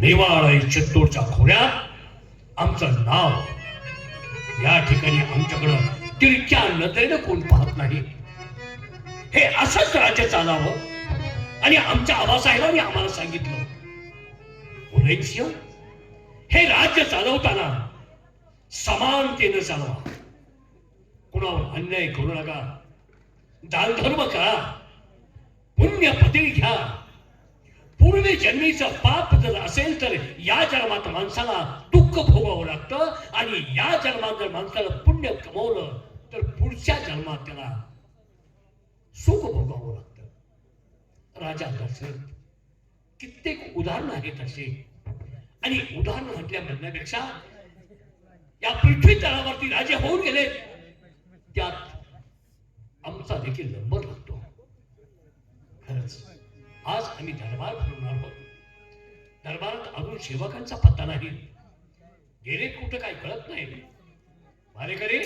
मेवाड आणि चित्तूरच्या खोऱ्यात आमचं नाव, या ठिकाणी आमच्याकडं तिरक्या नजरेनं कोण पाहत नाही. हे असंच राज्य चालावं आणि आमच्या आबासाहेबांनी आम्हाला सांगितलं, उल्लेखसिंह, हे राज्य चालवताना समानतेनं चालवा, कुणावर अन्याय करू नका, दानधर्म करा, पुण्य पदवी घ्या. पूर्वी जन्मीचं पाप जर असेल तर या जन्मात माणसाला दुःख भोगावं लागतं, आणि या जन्मात जर माणसाला पुण्य कमवलं तर पुढच्या जन्मात त्याला सुख भोगावं लागतं. राजा दशरथ, कित्येक उदाहरण आहेत असे, आणि उदाहरण म्हटल्या म्हणण्यापेक्षा या पृथ्वी तळावरती राजे होऊन गेले, त्यात आमचा देखील नंबर लागतो. खरंच आज आम्ही दरबार भरवणार आहोत. दरबारात अजून सेवकांचा पत्ता नाही, गेले कुठं काय कळत नाही. भारेकरी,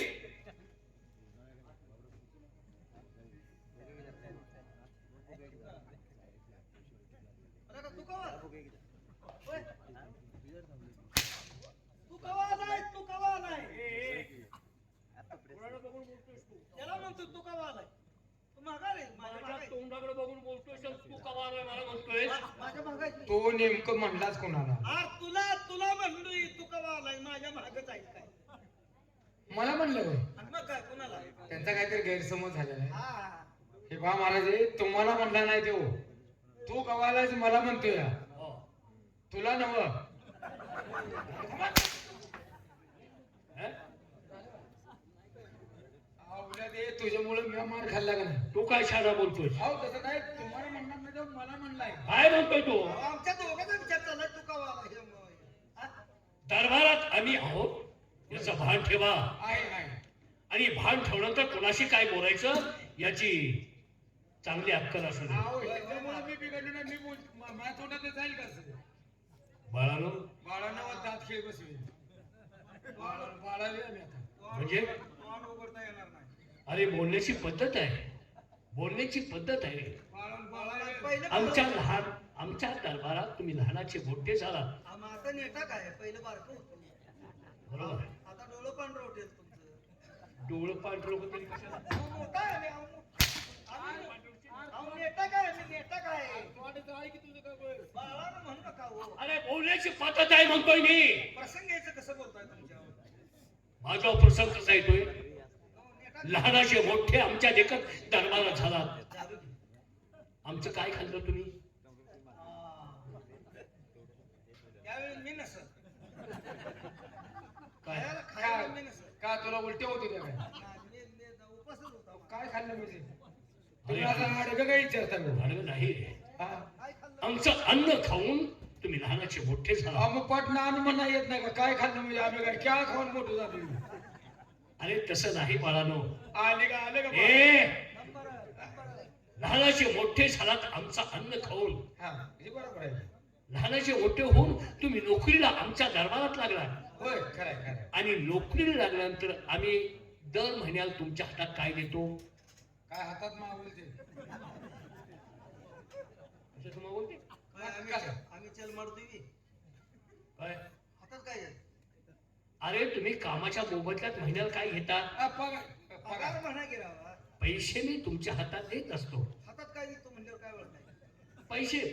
तोंडाकडे बघून बोलतोय, तू कवा आलाय मला म्हणतोय. तो नेमकं म्हणलाच कोणाला? तुला तुला म्हणलोय, तू कवा आलाय माझ्या मागच आहे काय? मला म्हणलं होय. आणि मग काय कुणाला? त्यांचा काहीतरी गैरसमज झालेला आहे. हा हे बा महाराज, हे तुम्हाला म्हणला नाही तो, तू कवालाच मला म्हणतोय. हो. तुला नव उद्या ते तुझ्यामुळे मी मार खाल्ला का नाही? तू काय शाळा बोलतोय? अहो तसं नाही, तुम्हाला म्हणणार नाही तर मला म्हणलाय. काय म्हणतोय तू? आमच्या दोघांचा विचार चाललाय, तू कवा आलाय हे मग. हा? दरबारात आम्ही आहोत याचं भान ठेवा, आहे आणि भान ठेवलं तर कोणाशी काय बोलायचं याची चांगली अक्कल असू दे. अहो त्याच्यामुळे मी बिघडलो नाही. मी बोल माझ्या तोंडात जाईल कसं? बाळानो, बाळांना दात खेळ बसवी, बाळावी आम्ही आता. म्हणजे तोंड उघडता येणार नाही. अरे बोलण्याची पद्धत आहे, बोलण्याची पद्धत आहे. पहिलं आमच्या दरबारात तुम्ही लहानाचे मोठे झाला, आता नेटा काय पहिलं बारकं होतं. बरोबर आहे. आता डोळं पांढरं होटेल तुमचं. डोळं पांढरं होतं तरी कशाला? तू मोठा आहे आणि अहो नेटा काय? मी नेटा काय? की तुझं काय बाळानं म्हणू नका हो. अरे बोलण्याची पद्धत आहे म्हणतोय मी. प्रसंग यायचं कसं बोलताय तुमच्यावर? माझा प्रसंग कसा येतोय? नेटा लहानाचे मोठे आमच्या देखत दरबारात झाला. चालू दे. आमचं काय खाल्लं तुम्ही? त्यावेळी मी नसत काय खायला मी नसत. का तुला उलटे होत होते काय? उपवासच होता. काय खाल्लं म्हणजे? तुम्ही आता अडगं काय विचारता मी? अडवं नाही रे. हा? काय खाल्लं? आमचं अन्न खाऊन तुम्ही लहानाचे मोठे झाला. मग पटना अन्न म्हणा येत नाही का? काय खाल्लं म्हणजे? आम्ही काय क्या खाऊन मोठं झालो? अरे तसं नाही बाळानो. आले का आले का? नंबर लहानाचे मोठे झालात आमचं अन्न खाऊन. हा हे बरोबर आहे. लहानाचे मोठे होऊन तुम्ही नोकरीला आमच्या दरबारात लागला, होय खरंय खरंय. आणि नोकरीला लागल्यानंतर आम्ही दर महिन्याला तुमच्या हातात काय देतो? काय हातात मावल ते? असं तुम्हाला बोलते काय आम्ही चल मारतोय काय? हातात काय आहे? अरे तुम्ही कामाच्या मोबदल्यात महिन्याला काय घेता? पगार पगार म्हणा की राव. पैसे मी तुमच्या हातात देत असतो. हातात काय देतो म्हणल्यावर काय वळताय?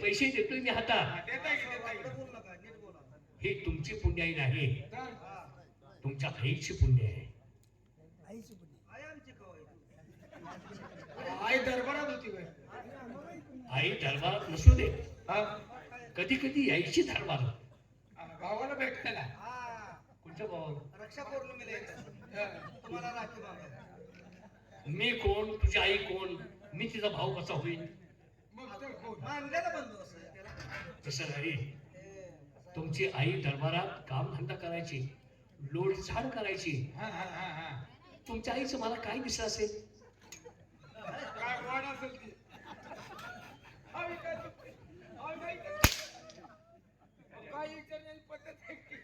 पैसे देतोय मी हातात. देताय की देताय की? वाकडं बोलू नका, नीट बोला. ही तुमची पुण्याई नाही, हा. तुमच्या आईची पुण्य आहे. आई आमची कवाय. आई दरबारात होती काय? आई दरबारात नसू दे, हा? कधी कधी यायची दरबारात. भावाला भेटायला. हा, कुठच्या भावाला? रक्षा पौर्णिमेला येतात. तुम्हाला राखी बांधायला. मी कोण? तुझी आई कोण? मी तिचा भाऊ कसा होईल? मग तर कोण? मानलेला बंधू असं त्याला. तसं नाही. हे, तुमची आई दरबारात काम धंदा करायची, लोटझाड करायची. हा हा हा हा. तुमच्या आईचं मला काय दिसलं असेल? काय वाढ असेल ती? काय विचारण्याची पद्धत आहे की?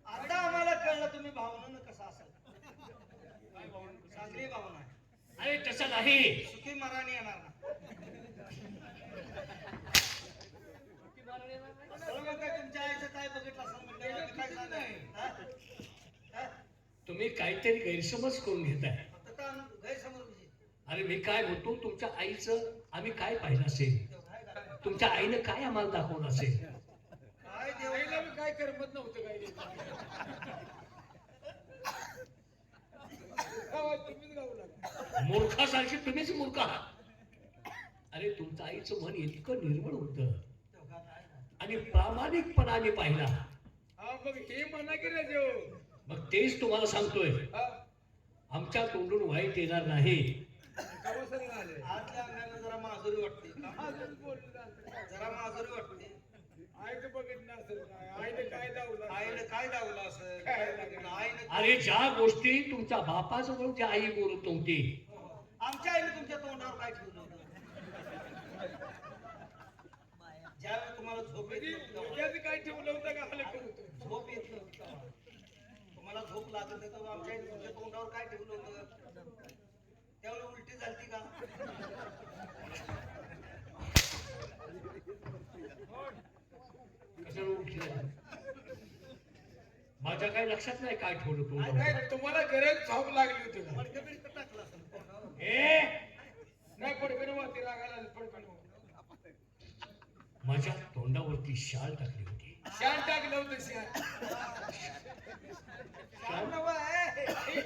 आता आम्हाला कळलं तुम्ही भावनेनं कसं असाल. चांगली भावना आहे. अरे तसं नाही. सुखी मराने येणार ना. असं म्हणताय तुमच्या तुम्ही काहीतरी गैरसमज करून घेताय. आता का गैरसमज म्हणजे? अरे मी काय म्हणतो, तुमच्या आईचं आम्ही काय पाहिलं असेल, काय काय? तुमच्या आईनं काय आम्हाला दाखवलं असेल. काय देव आईला बी काय करमत नव्हतं काय तुम्हीच गाऊ लागला. मूर्खासारखे तुम्हीच मूर्ख आहात. अरे तुमचं आईचं मन इतकं निर्मळ होतं तेव्हा काय नाही. आणि प्रामाणिकपणाने पाहिला. हा मग हे म्हणा की रे देव. मग तेच तुम्हाला सांगतोय, हा आमच्या तोंडून वाईट येणार नाही. कवा सर आले आतल्या अंगाने जरा माजुरी वाटते. अजून बोललं जातं. जरा माजुरी वाटते. आईचं बघितलं असेल काय आईने काय दावलं आईने काय दावलं असं? काय आईने अरे ज्या गोष्टी तुमच्या बापाजवळ ज्या आई बोलत नव्हती, आमच्या आईने तुमच्या तोंडावर काय ठेवलं होतं? ज्यावेळी तुम्हाला झोप येत नव्हती तेव्हा- डोक्याचं काय ठेवलं होतं का हलक होतं झोप येत नव्हती तेव्हा. तुम्हाला झोप लागत नाही तेव्हा आमच्या आईने तुमच्या तोंडावर काय ठेवलं होतं? त्यावेळी उलटी झालती का? कशाला उठली नाही? माझ्या काही लक्षात नाही काय ठेवलं तू. काय तुम्हाला गरज झोप लागली होती का मडकं बिडकं टाकलं असेल तोंडावर. नाही पडकन वरती लागायला पडकन माझ्या तोंडावरती शाल टाकली होती. शान टाकलं होतं शान श्याम नव्ह, ए.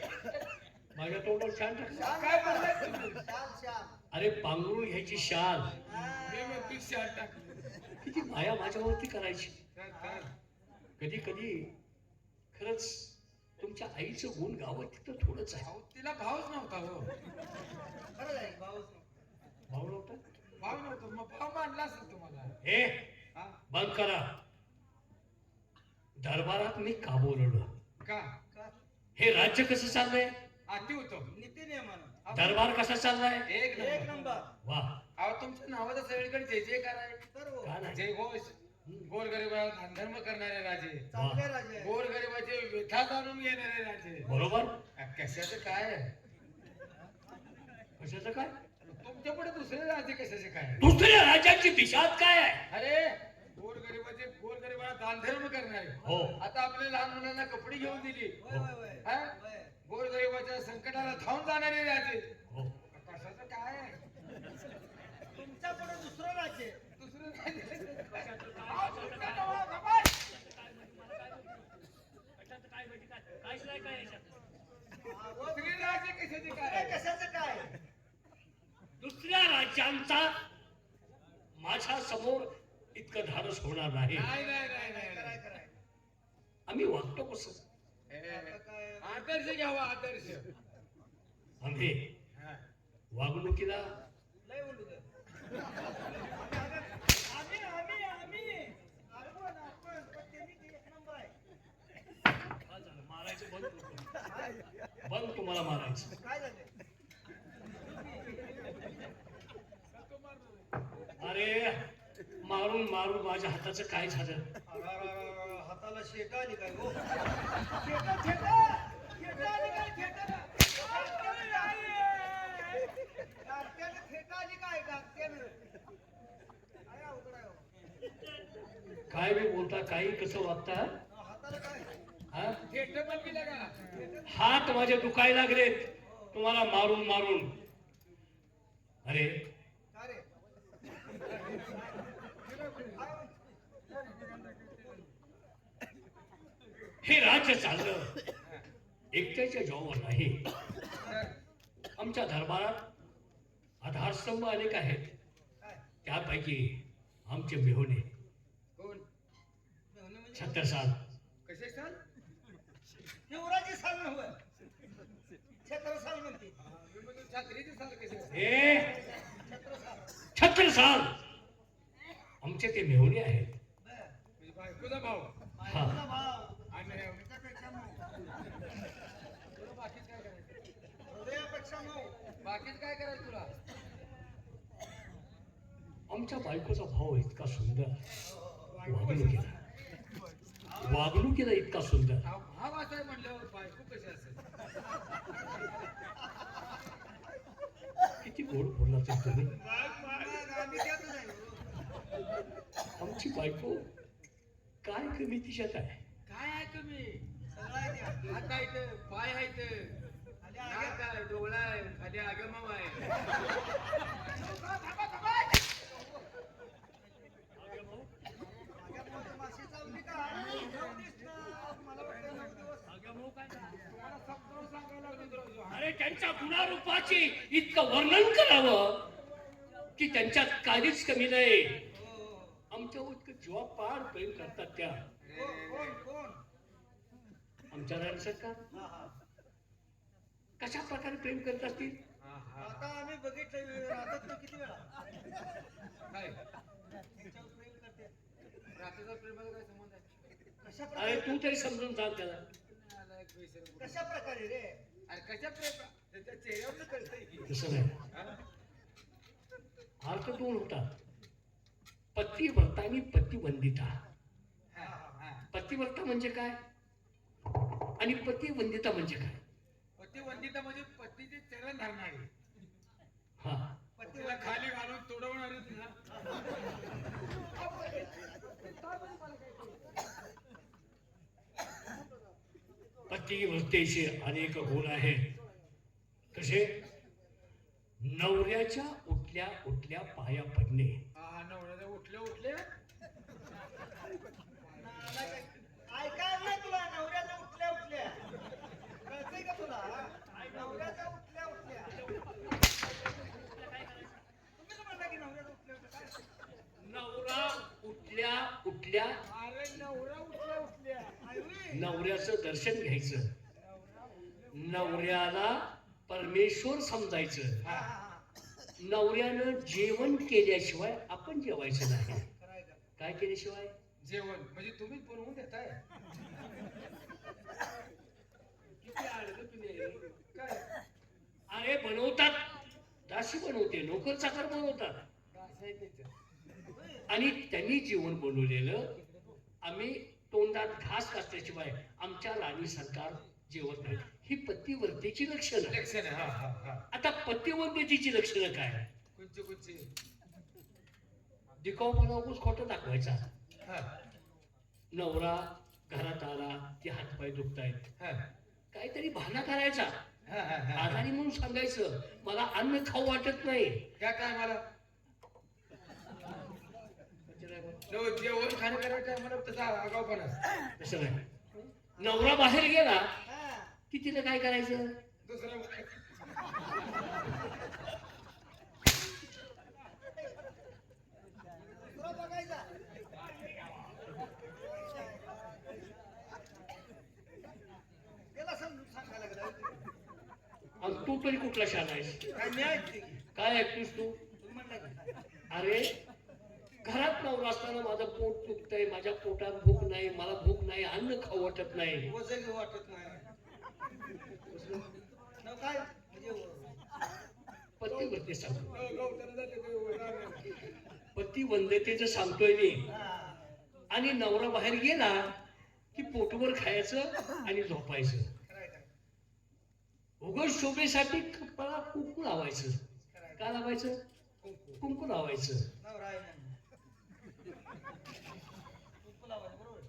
माझ्या तोंडावर शाल टाकली. श्याम काय नव्ह. बोललाय तुम्ही? श्याम, श्याम. अरे पांघरून घ्यायची शाल. मी म्हणतो शान टाकलं किती माया माझ्यावरती करायची. तर कधी कधी खरंच तुमच्या आईचं गुण गावं तिथं थोडंच आहे. भाऊ तिला भावच नव्हता हो खरं आहे, भाऊच नाही. भाऊ नव्हता. भाव नव्हता मग भाव मानला असेल तुम्हाला हे हा बंद करा. दरबारात मी का बोलवलं? का का? हे राज्य कसं चाललंय? अति होतं नीती नियमानं. दरबार कसा चाललाय? एक एक नंबर नंबर. वा, अहो तुमच्या नावाचा सगळीकडे जय जयकार आहे सर्व का नाही? जय घोष गोरगरिबाला दानधर्म करणारे राजे चांगले राजे आहे. गोरगरिबाचे व्यथा जाणून घेणारे राजे बरोबर. कशाचं काय कशाचं काय? तुमच्या पुढे दुसरे राजे कशाचे काय दुसऱ्या राज्याची दिशात काय आहे? अरे गोरगरिबाला दानधर्म करणारे हो. आता आपल्या लहान मुलांना कपडे घेऊन दिली वय, वय, वय. हा? वय. गोरगरिबाच्या संकटाला धावून जाणारे राजे हो. कशाचं काय आहे? तुमच्या पुढे दुसरं राज्य आहे. दुसरं राजे हा, व दुसरे राजे कशाचे दुसरं काय कशाचं काय? दुसऱ्या राज्यांचा माझ्या समोर इतकं धाडस होणार नाही. नाही नाही नाही नाही कराय, नाही. कराय. आम्ही वागतो कसं? आता काय? आदर्श घ्यावा आदर्श आम्ही हा. वागणुकीला लय बोलू दे. आम्ही. आपण. पण त्यांनी ते एक नंबर आहे. मारायचं बंद करतो. बंद तुम्हाला मारायचं. काय झालं? अरे मारून मारून माझ्या हाताचं काय झालं? अरे, हाताला शेका आली काय हो? काय बी बोलता, काही कसं वागता? हाताला काय? हा? थिएटर पण केलं का हात माझे दुखायला लागलेत तुम्हाला मारून मारून. अरे का रे? हे राज्य चाललं एकट्याच्या जॉबवर नाही. आमच्या दरबारात आधारस्तंभ अनेक आहेत. काय? त्यापैकी आमचे मेहुणे कोण मेहुणे म्हणजे? छत्रसाल. कसे सांग शिवराजी साल नव्हे. छत्रसाल म्हणते. छत्रीचे सांग कसे हे छत्रसाल. छत्रसाल आमचे ते मेहुणे आहेत. बरं. बायकोचा भाव बायकोचा भाव. आणि त्याच्यापेक्षा मऊ. तुला बाकीच काय करायचं हृदयापेक्षा मऊ. बाकीच काय करायचं तुला आमच्या बायकोचा भाव इतका सुंदर. वागणुकीला इतका सुंदर. भाव असाय म्हणल्यावर बायको कशी असेल किती गोड बोलला तर तुम्ही. मग आम्ही त्यातच आहे हो. आमची बायको काय कमी तिच्यात आहे? काय आहे तुम्ही सगळं आहे त्या. हात आहेत, पाय आहेत, खाली नाक आहे, डोळा आहे, खाली आगमम आहे. माझ्या मोठ्या माशी चावली का? नऊ दिसतं. मला वाटतं 9 दिवस. तुम्हाला समजावून सांगायला लागलो तर अजून. अरे त्यांच्या गुणारूपाची इतकं वर्णन करावं की त्यांच्यात काहीच कमी नाही. हो, हो. आमच्यावर इतकं जीवापाड प्रेम करतात त्या. कोण? आमच्या राणी सरकार हा, हा. कशा प्रकारे प्रेम करत असतील. हा, हा. आता आम्ही बघितलं राहतात किती वेळा काय? त्यांच्यावर प्रेम करते. रात्रीचा प्रेमाचा काय संबंध आहे? कशा अरे प्रकारे तू तरी समजून सांग त्याला. आला एक विसर कुठे. कशा प्रकारे रे? अरे कशा प्रेम त्याच्या चेहऱ्यावर कळतंय की. तसं नाही. हा? अर्थ दोन होतात, पतिव्रता आणि पतिवंदिता. हा, हा. पतिव्रता म्हणजे काय आणि पतिवंदिता म्हणजे काय. पतिवंदिता म्हणजे पतीचे चरण धरणारी, हा पतीला खाली घालून तोडवणारी ना. पतिव्रतेचे अनेक गुण आहेत. कसे? नवऱ्याच्या उठल्या उठल्या पाया पडणे. हा, नवऱ्याला उठले ऐकायला नाही तुला नवऱ्याच्या उठल्या कळतंय का तुला? नवऱ्याच्या उठल्या तुम्ही म्हणता की नवऱ्याच्या उठल्या काय? नवरा उठल्या उठल्या अरे नवरा उठल्या आयुई. नवऱ्याचं दर्शन घ्यायचं, नवऱ्याला परमेश्वर समजायचं. हा, हा, हा. नवऱ्यानं जेवण केल्याशिवाय आपण जेवायचं नाही. खरंय का? काय केल्याशिवाय? जेवण म्हणजे तुम्हीच बनवून देताय किती आडलं तुम्ही. काय? अरे बनवतात, दासी बनवते, नोकर चाकर बनवतात असं आहे त्याचं. आणि त्यांनी जेवण बनवलेलं आम्ही तोंडात घास घातल्याशिवाय आमच्या राणी सरकार जेवत नाही. ही पतिव्रतेची लक्षणं. लक्षण आहे. हा, हा, हा. आता पतिवंतेची लक्षणं काय? कुंची दिखावपणा उगाच खोटं दाखवायचा. हा, नवरा घरात आला की हातपाय दुखतायत, हा, काहीतरी बहाणा करायचा, हा, हा, हा. आजारी म्हणून सांगायचं मला अन्न खाऊ वाटत नाही. त्या टायमाला जेवण खाणं करायचं टायमाला तसा आगाऊपणा. तसं नाही. नवरा बाहेर गेला हा. की तिला काय करायचं? दुसरं दुसरा बघायचा. त्याला समजून सांगायला लागलं. आणि तू तरी कुठला शाळा आहेस? काय मी ऐकते की? काय ऐकतोस तू? तुम्ही म्हणला की? अरे घरात नवरा असताना माझं पोट दुखतंय, माझ्या पोटात भूक नाही, मला भूक नाही, अन्न खाऊ वाटत नाही. वजन घेऊ वाटत नाही. न काय म्हणजे पतिव्रते सांगतो, गवताला जाते ते. पतिवंदतेचं सांगतोय मी. हा. आणि नवरा बाहेर गेला की पोटभर खायचं आणि झोपायचं. खरंय का? उगाच शोभेसाठी कपाळाला कुंकू लावायचं. खरंय का? काय लावायचं? कुंकू लावायचं. नवरा आहे म्हणून. कुंकू लावायचं, बरोबर?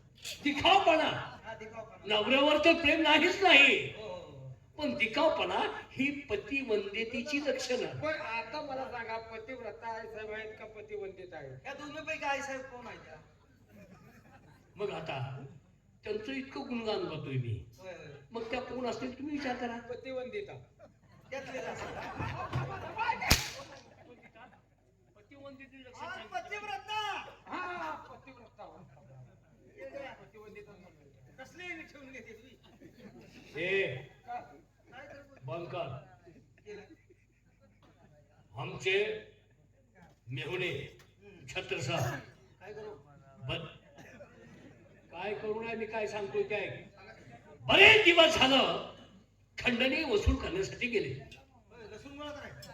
दिखावपणा. हा, दिखावपणा. नवऱ्यावर तर प्रेम नाहीच नाही, हो, हो, हो. पण दिखावपणा ही पतिवंदेतीची लक्षणं. पण आता मला सांगा, पतिव्रता आहे साहेब आहेत का पतिवंदित आहे? या दोन्हीपैकी आई साहेब कोण आहे त्या? मग आता त्यांचं इतकं गुणगान गातोय मी, होय, होय. मग त्या कोण असतील तुम्ही विचार करा. पतिवंदिता. त्यातलेच असं. पतिवंदेतीची आज पतिव्रता. हा, पतिव्रता. पतिवंदिता म्हणून. कसले ठेवून घेते तुम्ही? हे का? काय तर बोल. बंकर केलं. आमचे मेहुणे छत्रसाल काय करू? बद काय करू नये मी काय सांगतोय काय. बरेच दिवस झालं खंडणी वसूल करण्यासाठी गेले. होय, लसूण गोळा करायचं.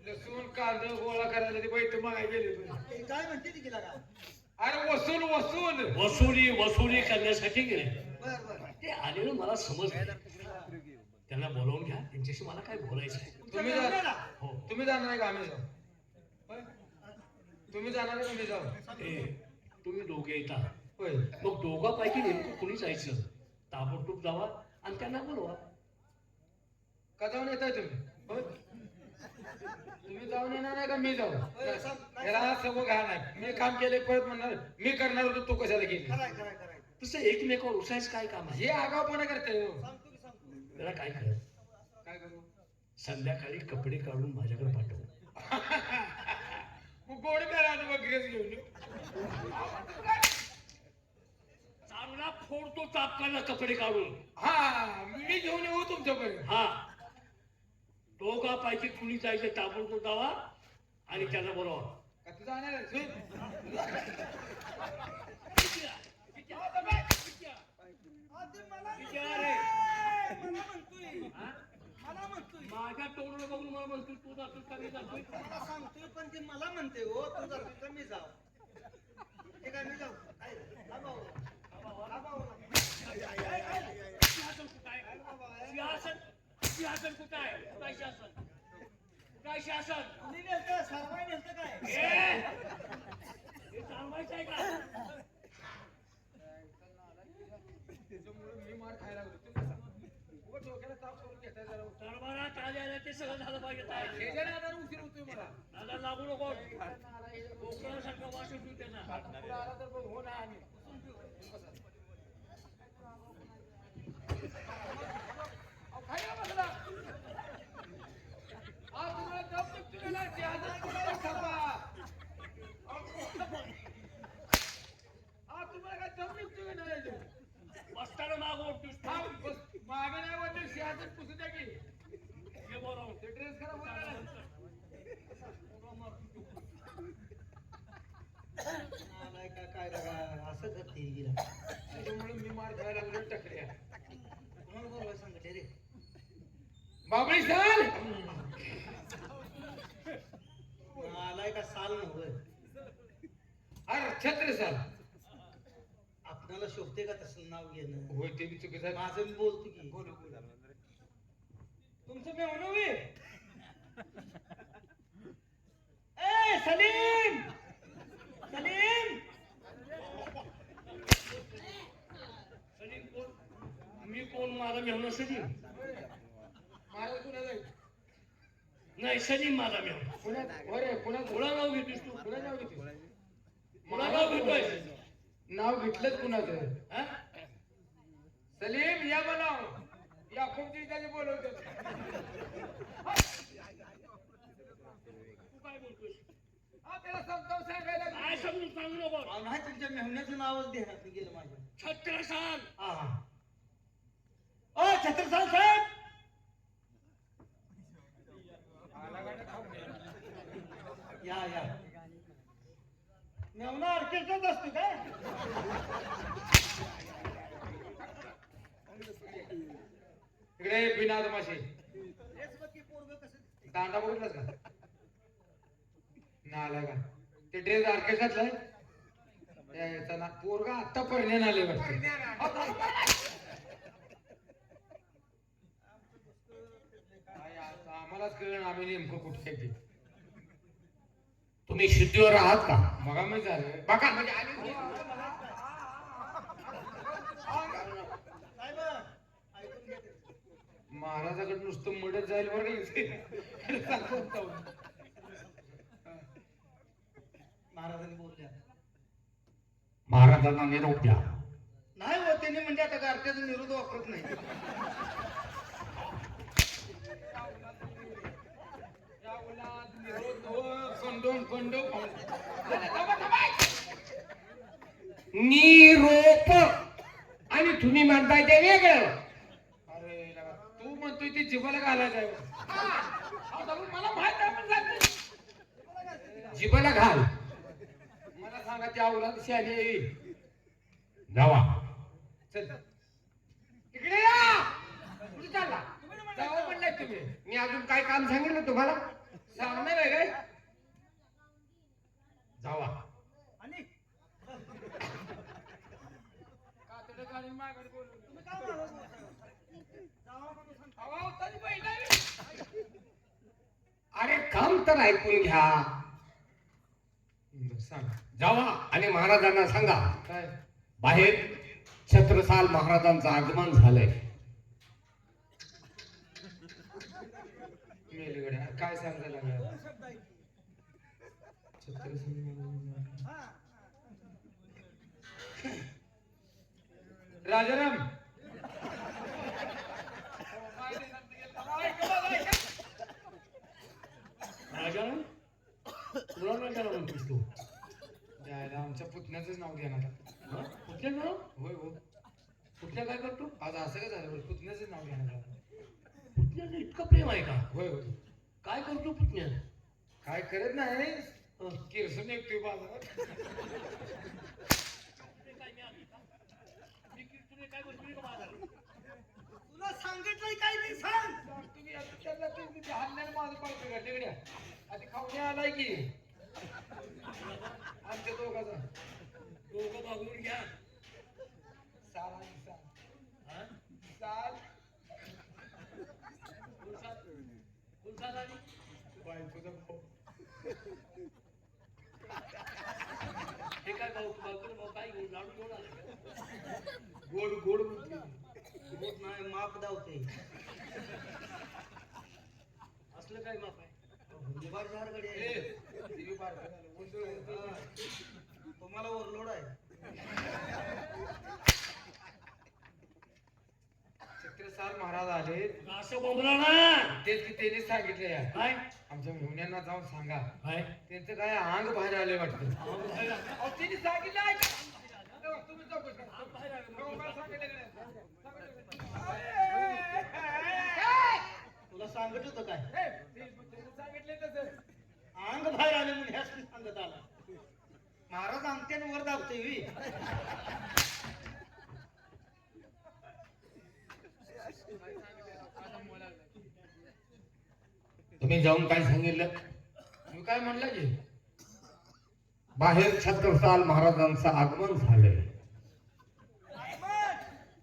लसूण कांदा गोळा करायला ते बाई तुम्हाला गेले तुम्ही. ते काय म्हणते ती गेला का? अरे वसूल वसुली करण्यासाठी गेले. बर बर. ते आलेलं मला समजलं. त्यांना बोलावून घ्या, त्यांच्याशी मला काय बोलायचं आहे. तुम्ही तुमच्या जा- मेहुण्याला? हो तुम्ही जाणार आहे का आम्ही जाऊ? होय? तुम्ही जाणार आहे का मी जाऊ? ए, तुम्ही दोघे येता होय मग दोघांपैकी नेमकं कुणी जायचं ताबडतोब जावा आणि त्यांना बोलवा. का जाऊन येताय तुम्ही होय तुम्ही जाऊन येणार नाही का मी जाऊ होय, सांग. याला सगळं घाण आहे मी काम केले परत म्हणणार मी करणार होतो तू कशाला गेली खराय खराय खराय तसं एकमेकावर उसायचं काय काम आहे? हे आगावपणा करते हो. सांगतो की सांगतो. त्याला काय कर, काय करू संध्याकाळी कपडे काढून माझ्याकडे पाठव. मग गोड करा वगैरेच घेऊन येऊ. चांगला फोडतो चापकाला कपडे काढून. हा मी घेऊन येऊ तुमच्यापर्यंत हा दोघांपैकी कुणी जायचं ताबडतोब जावा आणि त्यांना बोलवा. का तू जाणार आहेस? होय? हा, ते मला विचार रे. मला म्हणतोय हा? मला म्हणतोय माझ्या तोंडून बघून मला म्हणतो तू जातो कमी जातोय. मला सांगतोय पण ते मला म्हणते हो तू जर का मी जाव ते काय मी जाऊ काय हा भाऊ. हा भाऊ. सिंहासन कुठं आहे? सिंहासन कुठं आहे? काय शासन? काय शासन? कुणी नेलतं सरवाई नेलतं काय हे चालवायचं आहे का? त्याच्यामुळे मी मार खायला लागलो तुम्ही सांगा. उगाच डोक्याला ताप करून घेताय जरा दरबारात आल्या ते सगळं झालं पाहिजे काय? ह्याच्या नादाला उशीर होतोय मला दादा लागू नको. कोकणासारखं वास येतो त्यांना. पुढं आला तर बघ हो ना आम्ही अहो, खायला बसला. तुम्हाला दम निघतो ना ते आजच कुणाला खापा. तुम्हाला काय दम निघतो का नाही अजून? बसताना मागं ओढतोस तू. हा, बस मागे नाही वाटत सिंहासन पुसू द्या की ये बरोबर. ते ड्रेस खराब होणार आहे. आलाय का काय लागा असं करते हिला. त्याच्यामुळे मी मार खायला लागलो टकऱ्या कोणाला बोलवाय सांगितले रे बाबळी साल आलाय का साल नव्हे अरे छत्र साल आपल्याला शोभते का तसं नाव घेणं होय ते बी चुकीचं आहे. माझं मी बोलतो की बोलू बोलू तुमचं मेवणं वे ए सलीम सलीम सलीम कोण? मी कोण? माझा मेहून सलीम महाराज कुणाला आहे? नाही. सलीम माझा मेहून. पुण्यात होय पुण्यात कुणा नाव घेतोस तू? पुण्यात नाव घेतोय कुणा नाव घेतोय? नाव घेतलंच कुणाचं हा? सलीम या बनाव याकूबजी त्याने बोलवतो तू काय बोलतोस? हा त्याला समजावून सांगायला काय समजून सांगू नको. अहो, नाही तुमच्या मेहण्याचं नावच देण्यात गेलं माझ्या छत्रसाल. हा हा ओ छत्रसाल साहेब या या मेवना ऑर्केस्ट्रात असतो काय इकडे बिना माशी हेच बघ की पोरगं कसं दांडा बघितलास का नाला का ते ड्रेस ऑर्केस्ट्रातला आहे याचा ना पोरगा आत्ता परण्यान आले वाटते आम्हालाच कळलं आम्ही नेमकं कुठे आहे ते तुम्ही शुद्धीवर आहात का? बघा मी झालं बघा म्हणजे आम्ही साहेब ऐकून घ्या ते. महाराजाकडे नुसतं मडत जाईल बरं महाराजांनी बोलल्या महाराजांना निरोप द्या. नाही हो त्यांनी म्हणजे आता गारत्याचा निरोध वापरत नाही निरोप आणि तुम्ही म्हणताय ते वेगळं. अरे लगा, तू म्हणतोय ते जिभाला घालायचं आहे. मला माहित आहे पण सांगते. जिभेला घाल. मला सांगा त्या औलाद शाली आहे. जावा. चल इकडे या कुठे चालला जावं म्हणलाय तुम्ही मी अजून काय काम सांगितलं तुम्हाला? सांगणार आहे काय जावा. आणि कातडं घालून माघारी बोलवलं. तुम्ही काय मला बोलताय? जावा म्हणून सांगतो. अहो, तरी पहिला आहे. अरे काम तर ऐकून घ्या. बरं, सांग जावा आणि महाराजांना सांगा काय बाहेर छत्रसाल महाराजांचं आगमन झालंय. मेलीकडे काय सांगायला लागला? राजाराम राजाराम तुला राजाराम म्हणतोस तू? जायला आमच्या पुतण्याचंच नाव घ्या ना. हा? कुठल्या नाव? होय हो. कुठल्या काय करतो? आज असं काय झालं? पुतण्याचंच नाव घ्या ना. पुतण्याचं इतकं प्रेम आहे का? होय होय. काय करतो पुतण्या? काय करत नाही. हं. किरसून एकटोय बाजारात. तुला सांगितलंय काय नाही सांग. तुम्ही आता त्याला तुम्ही हल्ल्याने माझं पाळतो का तिकडे? आधी खाऊने आलाय की आमच्या दोघाचा दोघं बघून घ्या. साल आणि साल हा? साल कुलसाद आली? बायकोचा भाऊ. हे काय भाऊ भाऊ काय घेऊन लाडू घेऊन आले का? गोड गोड म्हणते. होत नाही माप धावते. असलं काय माप आहे? दुबार झारगडी आहे. ए, TV बारकं झालं. उंदूळ उंदूळ. हा. तुम्हाला ओव्हरलोड आहे. छत्रसाल महाराज आले. असं बोंबला ना. तेच की त्यांनी सांगितलं या काय आमच्या मेहुण्यांना जाऊन सांगा. काय त्यांचं काय अंग बाहेर आले वाटतं. अहो, बघायला. अहो, त्यांनी सांगितलं ऐका. तुम्ही चौकशी करा. अहो, मला सांगितलं का नाही? तुला सांगत होतं काय? ए, त्यांनी सांगितलं तसं. अंग बाहेर आले म्हणून ह्याच सांगत आला. महाराज अंगठ्याने वर दाबतोय मी. तुम्ही जाऊन काय सांगितलं? तुम्ही काय म्हणलं की बाहेर छत्रसाल महाराजांचं आगमन झालंय.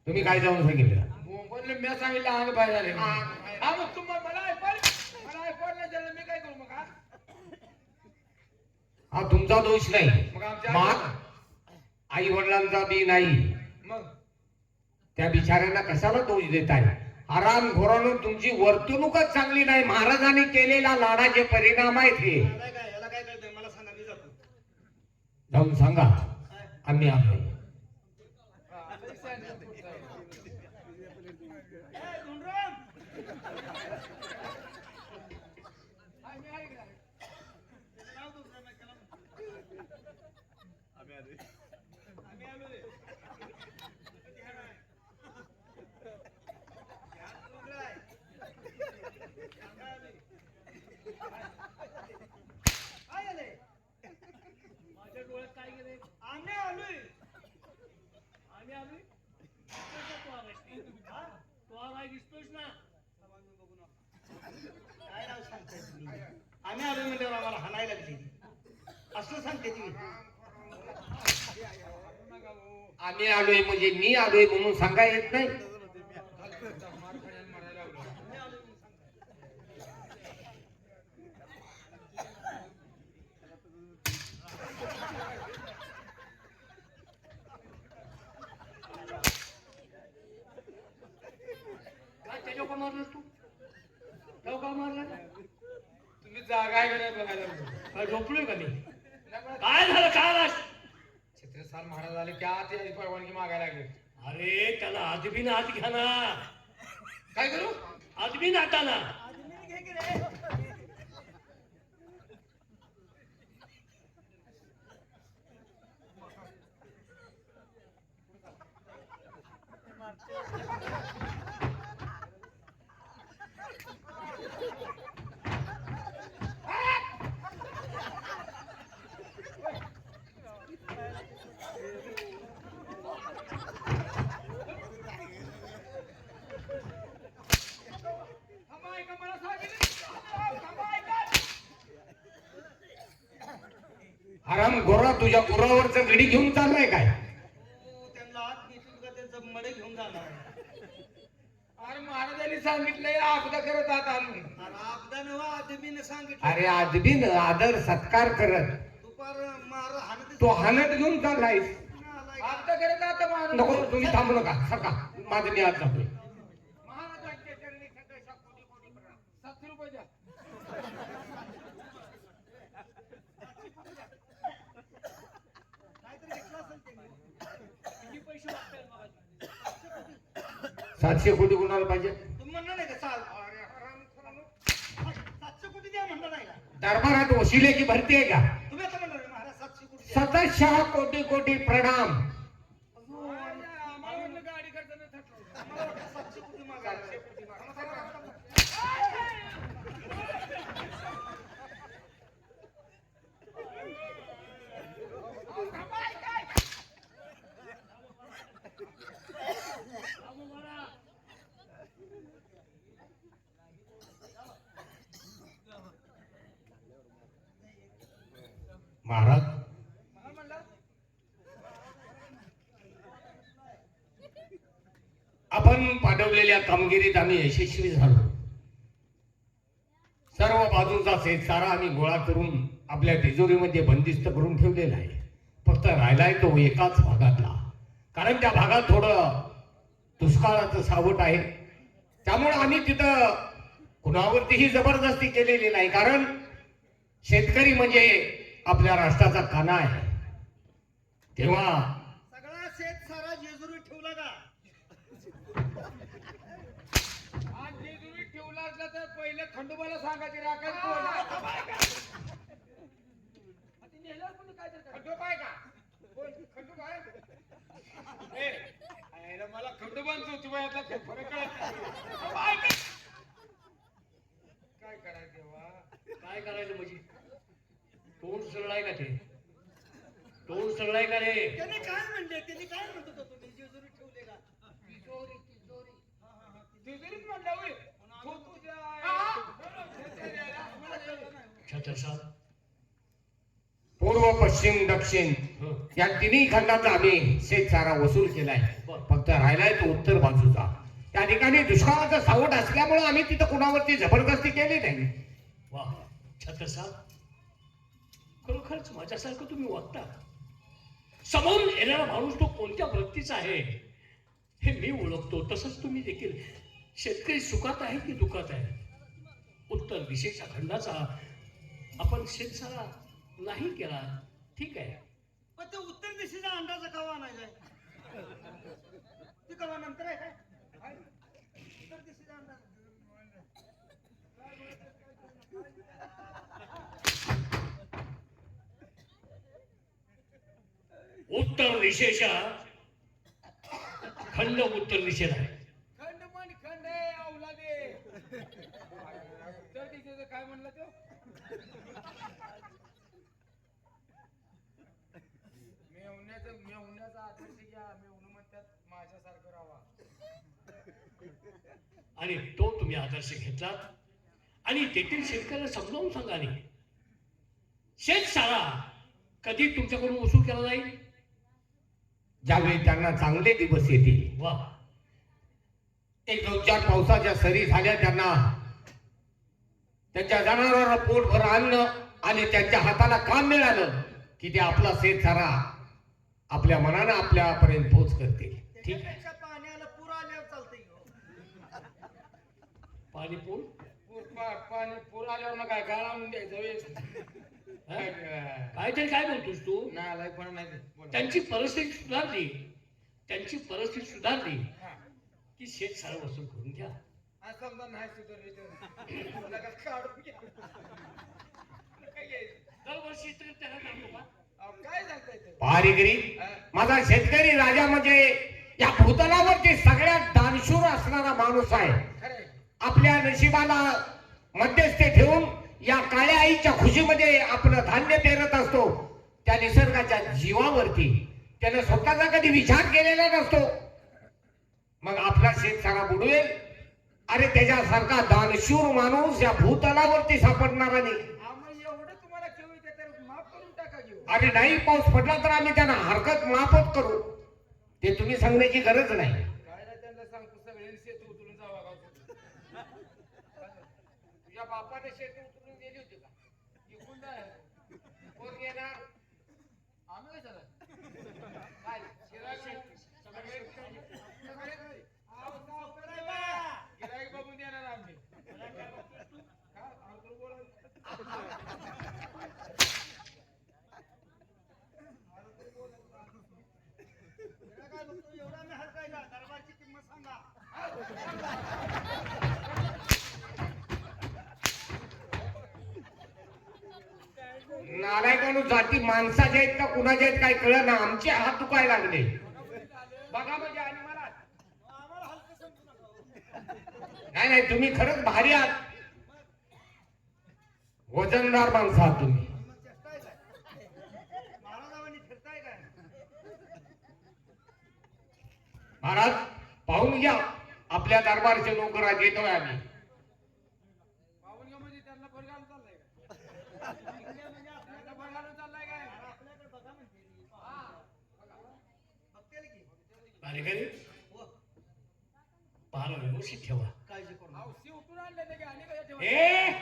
तुम्ही काय जाऊन सांगितलं? बोंबलले मी सांगितलं अंग बाहेर आले. हा मग तुम्हाला मला ऐकवलं नाही झालं मी काय करू मग हा? हा तुमचा दोष नाही. मग आमच्या मग आई वडिलांचा बी नाही. मग त्या बिचाऱ्यांना कशाला दोष देताय? आराम घोरानं तुमची वर्तणूकच चांगली नाही. महाराजांनी केलेला लाडाचे परिणाम आहेत हे. याला काय कळतंय? मला सांगा, मी जातो. जाऊन सांगा काय? आम्ही आलोय. ए, धुंडराम! त्याचं नाव धुंडराम आहे, त्याला आम्ही आलोय. किती हाण आहे? ह्यात धुंडरा आहे. काय आलोय? काय आलंय? माझ्या डोळ्यात काय गेले? आम्ही आलोय. आम्ही आलोय. तू आलाय दिसतोस ना. काय नाव सांगताय तुम्ही? आम्ही आलोय म्हणल्यावर आम्हाला हाणायला लागली. असं सांगते ती. आम्ही आलोय म्हणजे मी आलोय म्हणून सांगा येत नाही. आम्ही आलोय म्हणून सांगा. काय त्याच्यावर का मारलास तू? त्यावर का मारला? तुम्ही जागा आहे का नाही बघायला लागलो. काय झोपलोय का मी? नाही मला काय झालं? काय आलास? छत्रसाल महाराज आले त्या आत याची परवानगी मागायला लागले. अरे त्याला आदबीन आत घ्या ना. काय करू? आदबीन आताना. आदमी घे की रे. थांबा, ऐका, मला सांगितलं. थांबा, ऐका. आराम गोरा तुझ्या गुरावरचं गडी घेऊन चाललाय काय? हो, त्यांना आत घेतील का त्यांचं मडे घेऊन जाणार आहे. अरे महाराजांनी सांगितलंय आपदा करत आत आलो. अरे आपदा नव्हा, आदमीने सांगितलं. अरे आदबीन आदर सत्कार करत दुपार मार हाणत तो हालत घेऊन चाललाय. आलाय आहे का? आमच्याकडे का आता महाराज नको तुम्ही थांबू नका सरका माझं मी आज जातोय. महाराजांच्या चरणी सकाळच्या कोटी प्रणाम. 700 रुपये द्या. काहीतरी घेतलं असेल त्यांनी. 700 कोटी कोणाला पाहिजे? तुम्ही म्हणणार नाही का चाल? अरे हरामखोरानो. 700 कोटी द्या म्हणणार नाही का? दरबारात वशिलेची भरती आहे का? तुम्ही आता म्हणणार नाही, महाराज 700 कोटी द्या. 700 कोटी कोटी प्रणाम. आम्हाला म्हणलं गाडी करताना थकलो. मला वाटलं 700 कोटी मागा. 700 कोटी मागा. महाराज मला म्हणलं आपण पाठवलेल्या कामगिरीत आम्ही यशस्वी झालो. सर्व बाजूचा सारा आम्ही गोळा करून आपल्या तिजोरीमध्ये बंदिस्त करून ठेवलेला आहे. फक्त राहिलाय तो एकाच भागातला, कारण त्या भागात थोडं दुष्काळाचं सावट आहे. त्यामुळे आम्ही तिथं कुणावरतीही जबरदस्ती केलेली नाही, कारण शेतकरी म्हणजे आपल्या राष्ट्राचा कणा आहे. तेव्हा सगळा शेत सारा जेजुरी ठेवला का? आज जेजुरीत ठेवला असला तर पहिले खंडोबाला सांगायचे राखायचं कोण? आता नेल्यावर कोणी काय तर खंडोबा आहे का? कोण खंडोबा आहे? ए, आयला मला खंडोबांचं होती बाई, आता खूप फरक कळत नाही. खंडोबा आहे का? काय करायचं देवा? काय करायचं म्हणजे? तोंड सरळाय का ते? तोंड सरळाय का रे? त्यांनी काय म्हणले? त्यांनी काय म्हणत होता तुम्ही जेजुरी ठेवले का? तिजोरी तिजोरी तिजोरीत म्हणलं होय. तू तुझ्या छत्रसाल पूर्व पश्चिम दक्षिण हं. या तिन्ही खंडाचा आम्ही शेतसारा वसूल केलाय. फक्त राहिलाय तो उत्तर बाजूचा. त्या ठिकाणी दुष्काळाचं सावट असल्यामुळे आम्ही तिथं कुणावरती जबरदस्ती केली नाही. वा छत्रसाल, खरोखरच माझ्यासारखं तुम्ही वागता. समोर येणारा माणूस तो कोणत्या वृत्तीचा आहे हे मी ओळखतो. तसंच तुम्ही देखील शेतकरी सुखात आहे की दुखात आहे. उत्तर दिशेच्या खंडाचा आपण शेतसारा नाही केला, ठीक आहे. पण ते उत्तर दिशेचा अंदाज कवा आणायचा आहे? ते कवा नंतर आहे काय? काय? उत्तर दिशेचा अंदाज. उत्तर दिशेच्या खंड उत्तर दिशेला आहे. खंड मन खंड आहे अवलादे. तर तिथे काय म्हणलं तो? मेवण्याचा आदर्श घ्या. मेवणं म्हणतात माझ्यासारखं राहा. आणि तो तुम्ही आदर्श घेतलात आणि तेथील शेतकऱ्याला समजावून सांगा. नाही शेत सारा कधी तुमच्याकडून वसूल केला जाईल? ज्यावेळी त्यांना चांगले दिवस येतील, वा, एक 2-4 पावसाच्या सरी झाल्या, त्यांना त्यांच्या जनावरांना पोटभर अन्न आणि त्यांच्या हाताला काम मिळालं की ते आपला शेतसारा आपल्या मनानं आपल्यापर्यंत पोच करतील. ठीक आहे. त्याच्यापेक्षा पाण्याला पूर आल्यावर चालतंय की हो. पाणी पूर पाणी पूर आल्यावर ना काय गाळ आणून द्यायचं वेळेस. काहीतरी काय बोलतोस तू? नाही पण नाही बोला. त्यांची परिस्थिती सुधारली, त्यांची परिस्थिती सुधारली हा. की शेत सारा वसूल करून घ्या. आज समजा नाही सुधारली तर नका काढून घ्या. काय घ्यायचं? दरवर्षी तर त्याला सांगतो का? अहो, काय सांगताय ते? पहारीगिरी माझा शेतकरी राजा म्हणजे या भूतलावरती सगळ्यात दानशूर असणारा माणूस आहे. खरंय. आपल्या नशिबाला मध्यस्थी ठेवून या काळ्या आईच्या खुशीमध्ये आपलं धान्य पेरत असतो. त्या निसर्गाच्या जीवावरती त्याने स्वतःचा कधी विचार केलेला नसतो. मग आपला शेतसारा बुडवेल. अरे त्याच्यासारखा दानशूर माणूस या भूतलावरती सापडणारा नाही. आम्ही एवढं तुम्हाला केवळ येते तर माफ करून टाका घेऊ. अरे नाही पाऊस पडला तर आम्ही त्यांना हरकत माफच करू. ते तुम्ही सांगण्याची गरज नाही. काय नाही त्यांना सांगतो सगळ्यांनी शेत उचलून जावा गावचं. तुझ्या बापाने शेत उचलून गेली होती का? इकून जाय. कोण घेणार? आम्ही कशाला? काय शेत गिराईक बघून देणार आम्ही का? अवतरू बोलायचं. काय बघतो एवढा मी हलकायला दरबारची किंमत सांगा. नारायण जाती माणसाच्या आहेत का कुणाच्या आहेत काय कळलं ना आमचे हात दुखायला लागले. बघा म्हणजे आणि मला आम्हाला हलकं समजू नका. नाही नाही तुम्ही खरंच भारी आहात. वजनदार माणसं आहात तुम्ही. मग चेष्टा आहे काय? महाराजांनी फिरताय काय? महाराज पाहून घ्या आपल्या दरबारचे लोक राज येतोय आम्ही. पाहून घ्या म्हणजे त्यांना फळ घालून चाललाय का? त्यांना फळ घालून चाललाय काय? आपल्याकडे बघा म्हणते ती. बघतेल की. कार्यकारी हो, पाहणं व्यवस्थित ठेवा. काळजी करू नका. अहो, शी उतरून आणले ते की आणि काय ठेवा? ए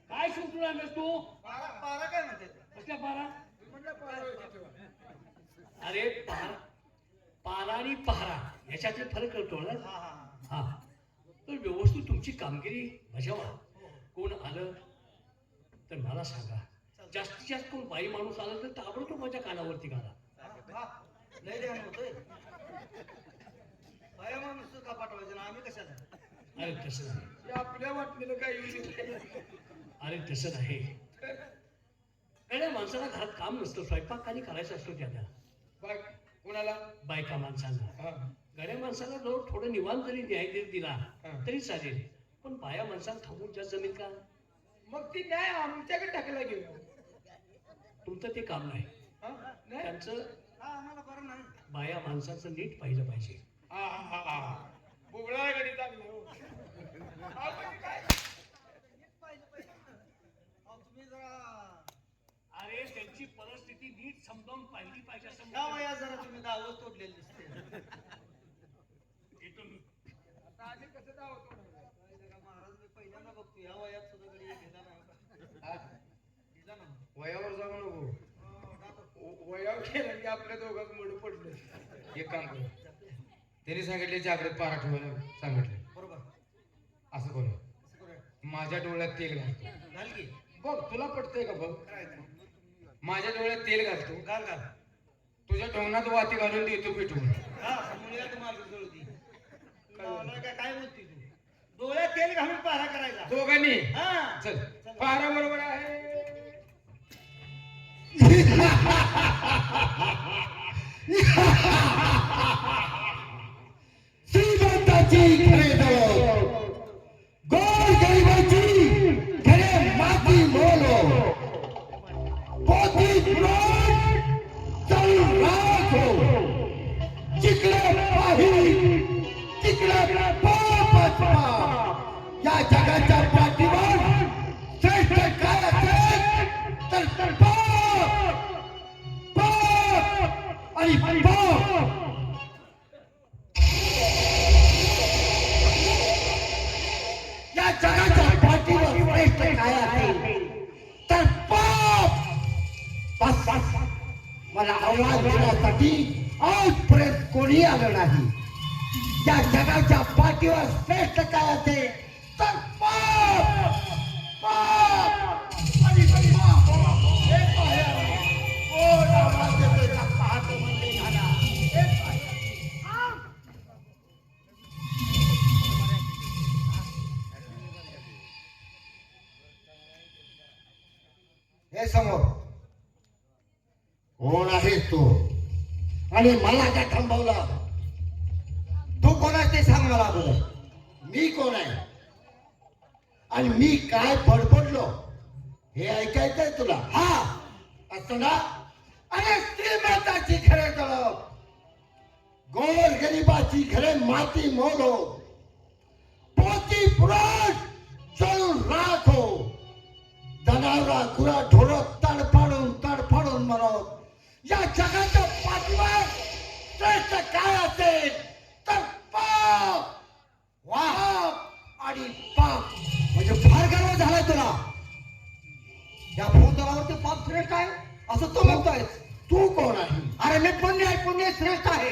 काय सुटून आणलंस तू? पारा काय म्हणते ते? कसल्या पारा? म्हटलं पारा व्यवस्थित ठेवा. अरे पारा आणि पहारा याच्यातले फरक कळतो ना. हा हा हा. हा तर व्यवस्थित तुमची कामगिरी बजावा. कोण आलं तर मला सांगा. जास्तीत जास्त कोण बाई माणूस आला तर ताबडतोब माझ्या कानावरती घाला. हा, लय ध्यान होतंय. बाया माणूस का पाठवायचं ना आम्ही कशाला? अरे तसं नाही. हे आपल्या वाटलेलं काय येईल? अरे तसं नाही. गड्या माणसाला घरात काम नसतं, स्वयंपाक खाली करायचं असतो त्यांना. बघ कुणाला? बायका माणसांना. हा. गड्या माणसाला जवळ थोडं निवांत जरी न्याय दिला हा. तरी चालेल. पण बाया माणसाला थांबून जास्त जमेल का? मग ती न्याय आमच्याकडे टाकला घेऊ. तुमचं ते काम नाही. हा? नाही? त्यांचं हा आम्हाला बरं नाही. बाया माणसाचं नीट पाहिलं पाहिजे. हा, हा, हा, हा. बुबळा आहे गडी चांगलं हो. हा, म्हणजे काय? नीट पाहिलं पाहिजे ना. अहो, तुम्ही जरा अरे त्यांची परिस्थिती नीट समजावून पाहिली पाहिजे असं ह्या म्हणतो. वयात जरा तुम्ही दावच तोडलेली दिसते. येतो मी. आता आधी कसं दावतो म्हणलं? महाराज मी पहिल्यांदा बघतो ह्या वयात सुद्धा गडी घेला नाही. हा? घेला ना. वयावर जाऊ नको. दाखव. वयावर केलं की आपल्या दोघांत मुड पडलं. एक काम कर त्यांनी सांगितले जागृत पारा ठेवायला सांगितले बरोबर. असं करू असं करूया. माझ्या डोळ्यात तेल घालतो. घाल की. बघ तुला पटतंय का बघ. करायचं. माझ्या डोळ्यात तेल घालतो घाल घाल. तुझ्या टोंगणात वाती घालून देतो पिटवून. हा मुलीला तुम्हाला जळती. काय बोलती तू? डोळ्यात तेल घालून पारा करायचा. दोघांनी हा. चल पारा बरोबर आहे. श्रीमंताची खरे दो गोर गरिबाची खरे माती मोलो पोती पुराण चल राखो जिकडे पाही तिकडे पापच या जगाच्या पाठीवर श्रेष्ठ काय असेल तर पाप पाप आणि पाप. या जगाच्या पाठीवर श्रेष्ठ काय असेल तर पाप. बस बस मला आवाज देण्यासाठी आजपर्यंत कोणी आलं नाही. या जगाच्या पाठीवर श्रेष्ठ काय असेल तर पाप पाप आणि पाप. हे पाह्या. कोण आवाज देतोय का पाहतो म्हणजे झाला. हे पाह्या. हे समोर कोण आहेस तू आणि मला काय थांबवलं? तू कोण आहेस ते सांग मला अगोदर. मी कोण आहे आणि मी काय बडबडलो हे ऐकायचंय तुला? हा असं ना. अरे श्रीमंताची खरे तळप गोर गरिबाची खरे माती मोलो पोती पुराण चळून राखो जनावरा गुरा ढोर तडफाडून मरत. या जगाच्या पाठीवर श्रेष्ठ काय असेल तर पाप वाप आणि पाप. म्हणजे फार गर्व झालाय तुला. या भूतलावरती पाप श्रेष्ठ आहे असं तू म्हणतोय. तू कोण आहे? अरे मी पुण्य आहे, पुण्य श्रेष्ठ आहे.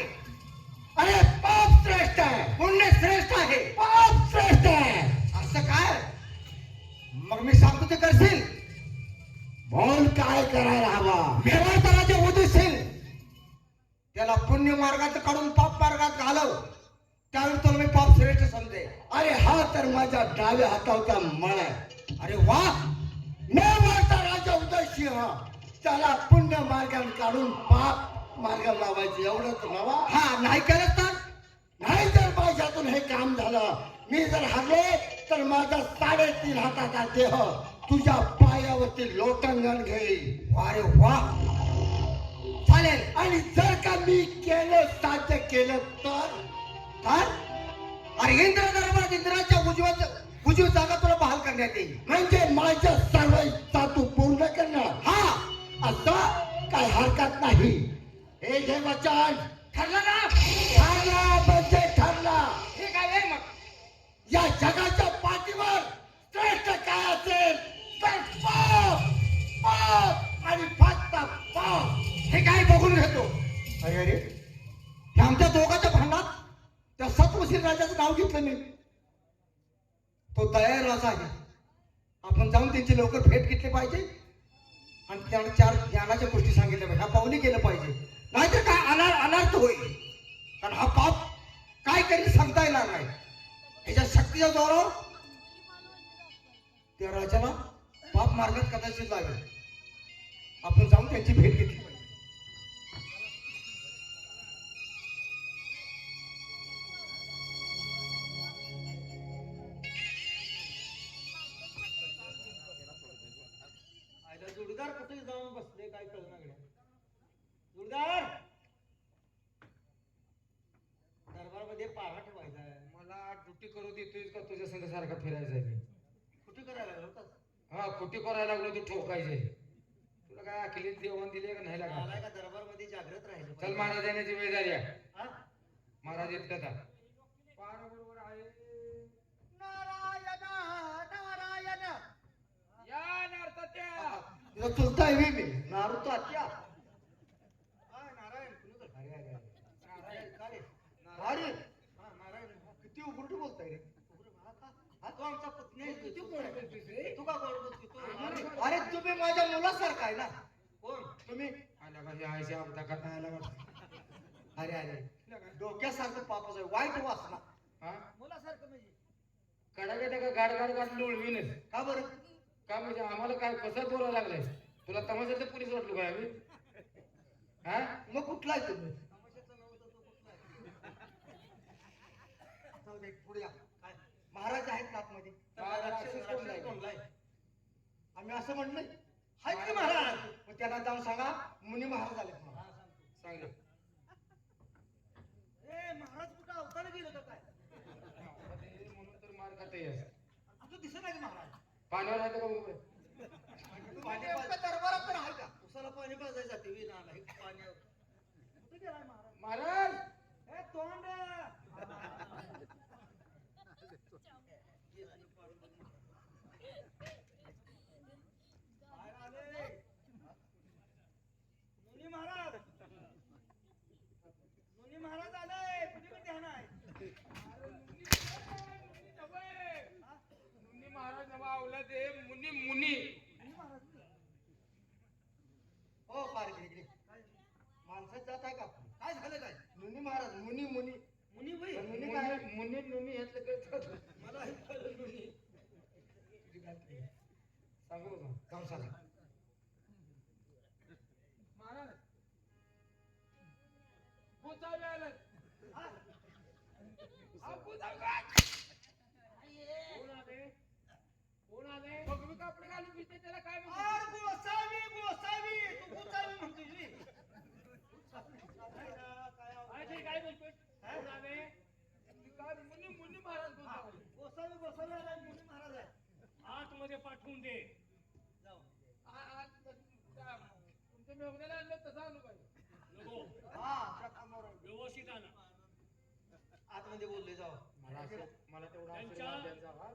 अरे पाप श्रेष्ठ आहे, पुण्य श्रेष्ठ आहे. पाप श्रेष्ठ आहे. असं काय? मग मी सांगतो ते करशील? बोल काय करायला हवा? मेवाडचा राजा उदयसिंग त्याला पुण्य मार्गात काढून पाप मार्गात घालव, त्यावेळी तुला मी पाप श्रेष्ठ समजे. अरे हा तर माझ्या डाव्या हातावरचा मळ आहे. अरे वा, मेवाडचा राजा उदयसिंह त्याला पुण्य मार्गाने काढून पाप मार्ग लावायचं एवढंच नवा. हा नाही केलं तर नाही जर माझ्यातून हे काम झालं, मी जर हरलो तर माझा 3.5 हाताचा देह तुझ्या पायावरती लोटंगण घेईल. अरे वा, चालेल. आणि जर का मी केलं, साध्य केलं तर अरे इंद्र दरबारात इंद्राच्या उजवी जागा तुला बहाल करण्यात येईल. म्हणजे माझ्या सर्व इच्छा तू पूर्ण करणार. हा, असं काय हरकत नाही. हे घे वचन. ठरलं ना? ठरला म्हणजे ठरला. ठीक आहे मग. या जगाच्या पाठीवर श्रेष्ठ काय असेल तर पाप, पाप आणि फक्त पाप. हे काय बघून घेतो. अरे अरे, हे आमच्या दोघांच्या भांडणात त्या सतवशील राजाचं नाव घेतलं मी. तो तयार राजा आहे. आपण जाऊन त्यांची लवकर भेट घेतली पाहिजे आणि त्याला 4 ज्ञानाच्या गोष्टी सांगितल्या पाहिजे. हा पाहुणे केलं पाहिजे, नाहीतर काय अनर्थ होईल. कारण हा पाप काय करील सांगता येणार नाही. ह्याच्या शक्तीच्या जोरावर त्या राजाला पाप मार्गात कदाचित लागेल. आपण जाऊन त्यांची भेट घेतली पाहिजे. जोडीदार कुठे जाऊन बसले काय कळणार गड्या. जोडीदार, दरबारमध्ये पारा ठेवायचा आहे. मला ड्युटी करू देतोय का तुझ्या संग सारखा फिरायचा आहे मी? कुठे करायला होतास? हा, कुठे करायला लागलो तू ठोकायचे. तुला काय अखिलेश देवान दिले का नाही आलाय लागा? का दरबारमध्ये जागृत राहिलं चल, पाहिजे. महाराज येण्याची वेळ झाली आहे. हा? महाराज येत का? पारा बरोबर आहे. नारायण नारायण. या नारतात्या. तुझा चुलता आहे मी नारुतो आत्या. नारायण कुणाचं? अरे अरे अरे. नारायण का रे? नारायण. हा, नारायण. किती उघडू बोलताय रे. हा, तो आमचा पत्नी आहे. किती गोड बोलतोस रे. तू का गोड बोलतोस? अरे तुम्ही माझ्या मुलासारखा आहे ना. कोण तुम्ही? आला का? हे आयशी आपदा करता आला का? अरे अरे, डोक्यासारखं पापच आहे, वाईट वासना. हा, मुलासारखं म्हणजे कडा गेला का? गाड गाड गाड लोळवीनच का बरं? का? म्हणजे आम्हाला काय कसं बोलायला लागलंय? तुला तमाशाचं पोलीस वाटलो काय आम्ही? हा, मग कुठला आहे तुम्ही? जाऊ दे, पुढे या. काय महाराज आहेत का आतमध्ये? महाराज आम्ही असं म्हणलंय आहेत की महाराज? मग त्यांना जाऊन सांगा मुनी महाराज आले. सांगले महाराज कुठं अवतार गेलं का काय? म्हणून तर मार खाते. तुझं दिसत नाही महाराज. पाण्यावर आहे का उभं? दरबारात पण आहे का? उसाला पाणी पाजायचं जाते विना नाही पाण्यावर. कुठे गेलाय महाराज? महाराज, हे तोंड. मुनी महाराज, मुनी महाराज आले. कुठे ध्यान आहे? मुनी महाराज नवा आवला ते मुनी मुनी. हो पारगी इकडे. माणसात जात आहे का? काय झालं काय? मुनी महाराज, मुनी मुनी मुनी भाई. मुनी काय? मुनी मुनी ह्यातलं कळतं. मला हे कळलं मुनी. सांगू का? जाऊन सांगा. महाराज भूतावे आलं. कोण आले? कोण आले? मग मी कापडे घालून फिरते त्याला काय म्हणतो? अरे गोसावी, गोसावी. तू गोसावी म्हणतोय रे. काय बोलतोय? कोण आले? काय मुनी मुनी महाराज बोलतो. गोसावी, गोसावी आलाय. मुनी महाराज आहे. आतमध्ये पाठवून दे. जाऊ. तुमच्या मेहण्याला आणलं तसं आणू पाहिजे. नको, हा, त्या कामावर आहे. व्यवस्थित आणा. आतमध्ये बोलले जाऊ. मला तेवढा त्यांच्या- आशीर्वाद द्यायचा. हा?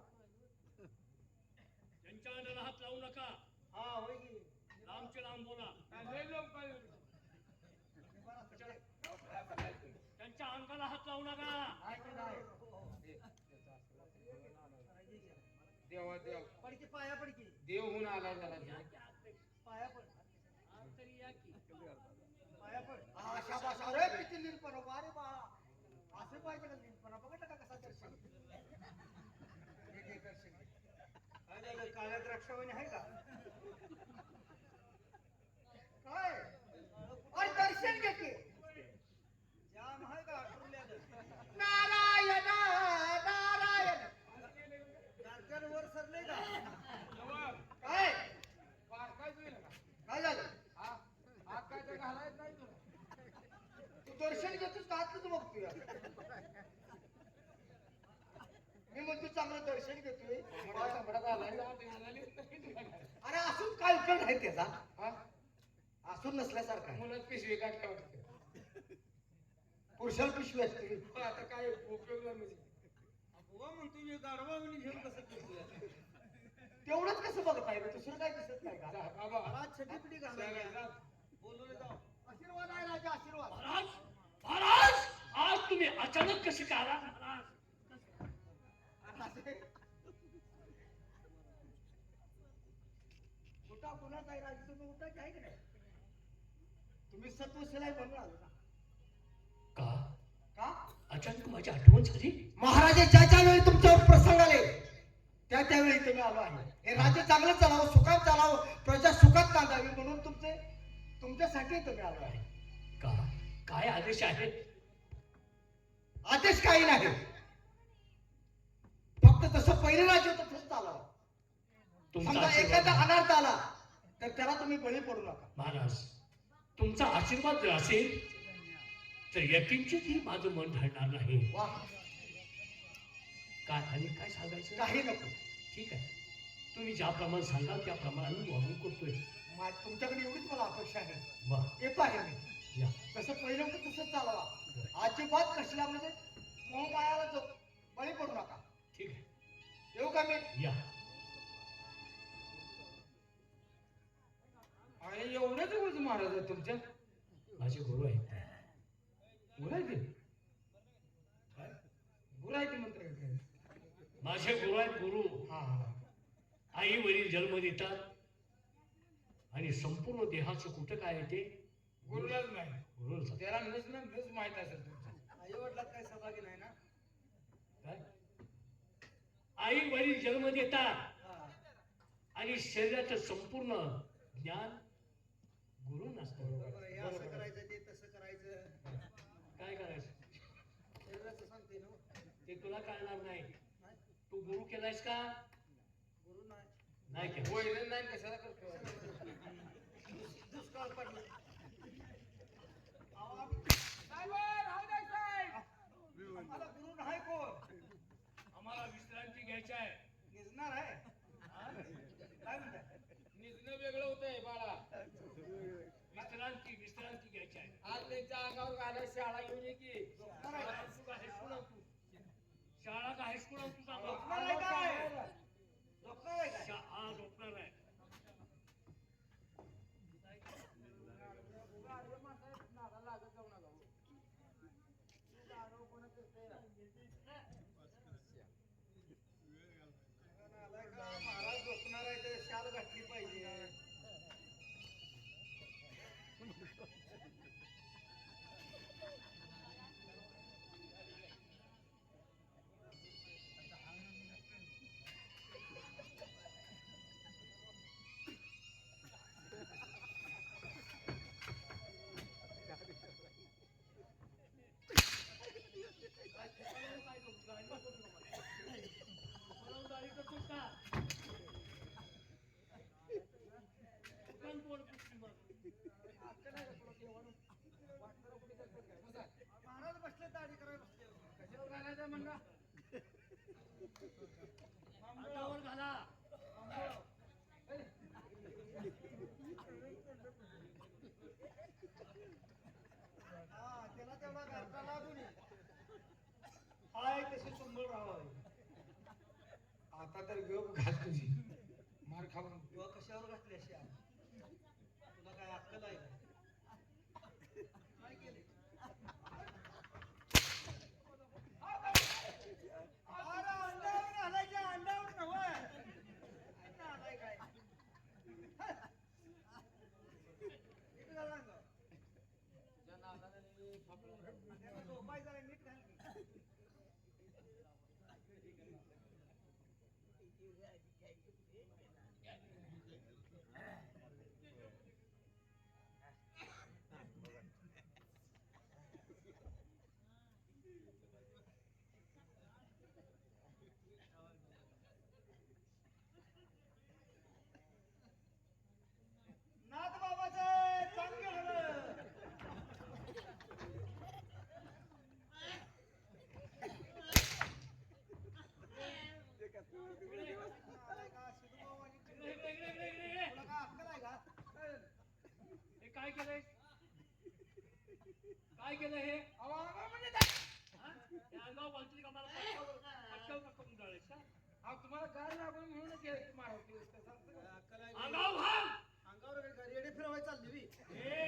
त्यांच्या अंगाला हात लावू नका. हा होय की. लांबचे लांब बोला. लय लोक काय माझ्या अंगाला हात लावू नका. आहे की नाही? देवा देव पडकी पाया पडकी देव होऊन आलाय जरा पाया पड आत तरी या की. पाया पड. हा शाबास. अरे किती लीनपणा अरे बाळा. असं पाहिजे का लीनपणा? बघितलं का कसा दर्शन? एक दर्शन घे. काय झालं? काळ्या द्राक्षावाणी आहे का? काय? अरे दर्शन घे की. जाम आहे का आठवल्या नारायण नारायण. दर्शन वर सरले का? काय? काय होईल का? काय झालं? हात काय तर घालायच नाही तुला. तू दर्शन घेतोस का आतच बघतोय? मी म्हणतो चांगलं दर्शन घेतोय. अरे असून काय उपयोग आहे त्याचा? असून नसल्यासारखा आहे. मुलात पिशवी काढल्या वाटतं. पुरुषाला पिशवी असते. आता काय उपयोग नाही म्हणजे. बुवा म्हणतो मी गाढवा म्हणून घेऊन कसं फिरतोय? तेवढंच कसं बघताय रे? दुसरं काय दिसत नाही का? जा, बाबा मला छटीपिटी घालायला जा. बोलवले जाऊ. आशीर्वाद आहे राजा, आशीर्वाद. महाराज महाराज आज तुम्ही अचानक कसे काय आला महाराज? उठा पुन्हा काय राजा तुम्ही उठायचे आहे की नाही? तुम्ही सत्वशिलाय बनून आलो ना. का का? अचानक माझी आठवण झाली. महाराजे ज्या वेळी तुमच्यावर प्रसंग आले त्यावेळी इथे मी आलो आहे. हे राज्य चांगलं चालावं, सुखात चालावं, प्रजा सुखात नांदावी म्हणून तुमच्यासाठी इथे मी आलो आहे. का काय आदेश आहेत? आदेश काही नाही, फक्त जसं पहिलं राज्य होतं तसं चालावं. तुमचा समजा आशीर्वाद एखादा अनाथ आला तर त्याला तुम्ही बळी पडू नका. महाराज तुमचा आशीर्वाद जर असेल तर यकिंचितही माझं मन ढळणार नाही. वा, काय आणि काय सांगायचं? काही नको. ठीक आहे, तुम्ही ज्याप्रमाणे सांगाल त्याप्रमाणे आम्ही वाहून करतोय. तुमच्याकडे एवढीच मला अपेक्षा आहे. वा येतो आहे मी. या तसं पहिलं होतं तसंच चालवा. अजिबात कसल्यामध्ये मोहमायाला बळी पडू नका. ठीक आहे, येऊ का मी? या. आणि एवढं जवळच महाराज आहे तुमच्या. माझे गुरु आहेत. गुरु आहे ते गुरु आहे ते म्हणताय काय? माझे गुरु आहेत. गुरु आई वडील जन्म देतात आणि संपूर्ण देहाचं कुठं काय आहे ते गुरुलाच नाही. गुरुला त्याला नस माहित असेल तुमचं. आई वडिलात काही सहभागी नाही ना? काय आई वडील जन्म देतात आणि शरीराचं संपूर्ण ज्ञान गुरु नसतं. हे असं करायचं, ते तसं करायचं. काय करायचं शरीराचं सांगते ना. ते तुला कळणार नाही. तू गुरु केलायस का? गुरु नाही. नाही केला. वैरण नाही कशाला करतो. दुष्काळ पडला. आम्हाला गुरु नाही कोण. आम्हाला विश्रांती घ्यायची आहे. निजणार आहे. काय म्हणताय? निजणं वेगळं होतंय बाळा. विश्रांती घ्यायची आहे. आज त्यांच्या अंगावर घालाय शाळा घेऊन ये की. झोपणार आहे का? तू का हायस्कूल तू शाळा का हायस्कूल तू सांग. झोपणार आहे काय? झोपणार आहे काय? हा झोपणार आहे. महाराज झोपणार आहे तर शाल घातली पाहिजे. महाराज बसले दाढी करायला बसले. कशावर घालायचं म्हणला? हातावर घाला. हा, त्याला तेवढा घालता लागू नये. हाय तशी सुंदर राहावं. आता तर गप घाल तुझी. मार खाऊन. किंवा कशावर घातली अशी आहे? तुला काय अक्कल आहे का? काय केले? काय केलंय काय केलं हे अहो, अंगावर म्हणजे काय? हा? हे अंगावर बालतील का मला पटकावर नको गुंडाळायस का अहो, तुम्हाला गार लागून म्हणूनच हे मारतो. कसं असतं का? अंगावर घाल अंगावर रेडी फिरवायला चालली बी. हे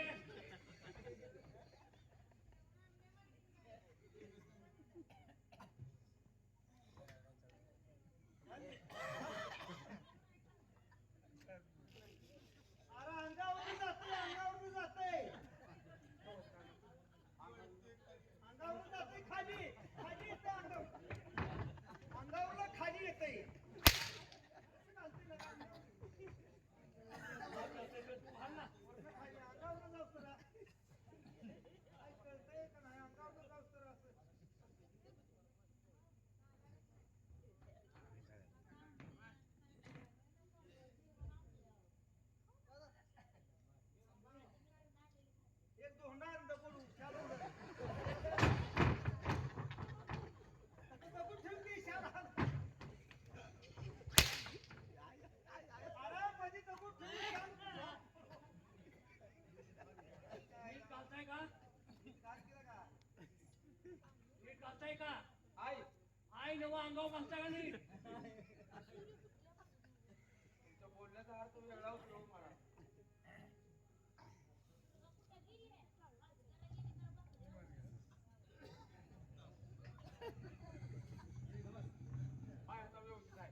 अरे अंगावर जाते अंगावर जाते अंगावर जाते खाली खाली येते अंगावर खाली येते एक धोंडा दगड शाल दगड ठेवते शाल अरे मध्ये दगड ठेवते नीट चालताय का नीट चालताय का आई, आई नवा अंगावर बसता का नीट तुमच्या बोलण्याचा अर्थ वेगळा होतो मला. हाय, आता व्यवस्थित आहे.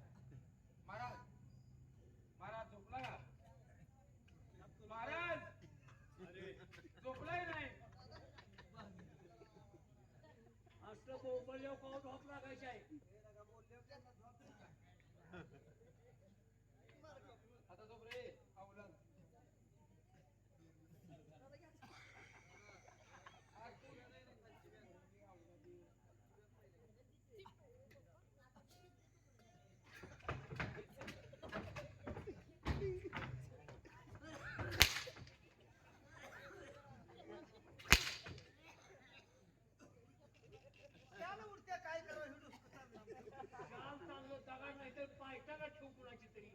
महाराज, महाराज झोपला का? महाराज झोपलाय नाही. असं बोलल्यावर पाव झोप लागायची आहे आता झोप रे अवलाद. शाल उडत्या काय करावं हे डोसकं चाललं. शाल चांगलं दगड नाही तर पायटा का ठेवू कुणाची तरी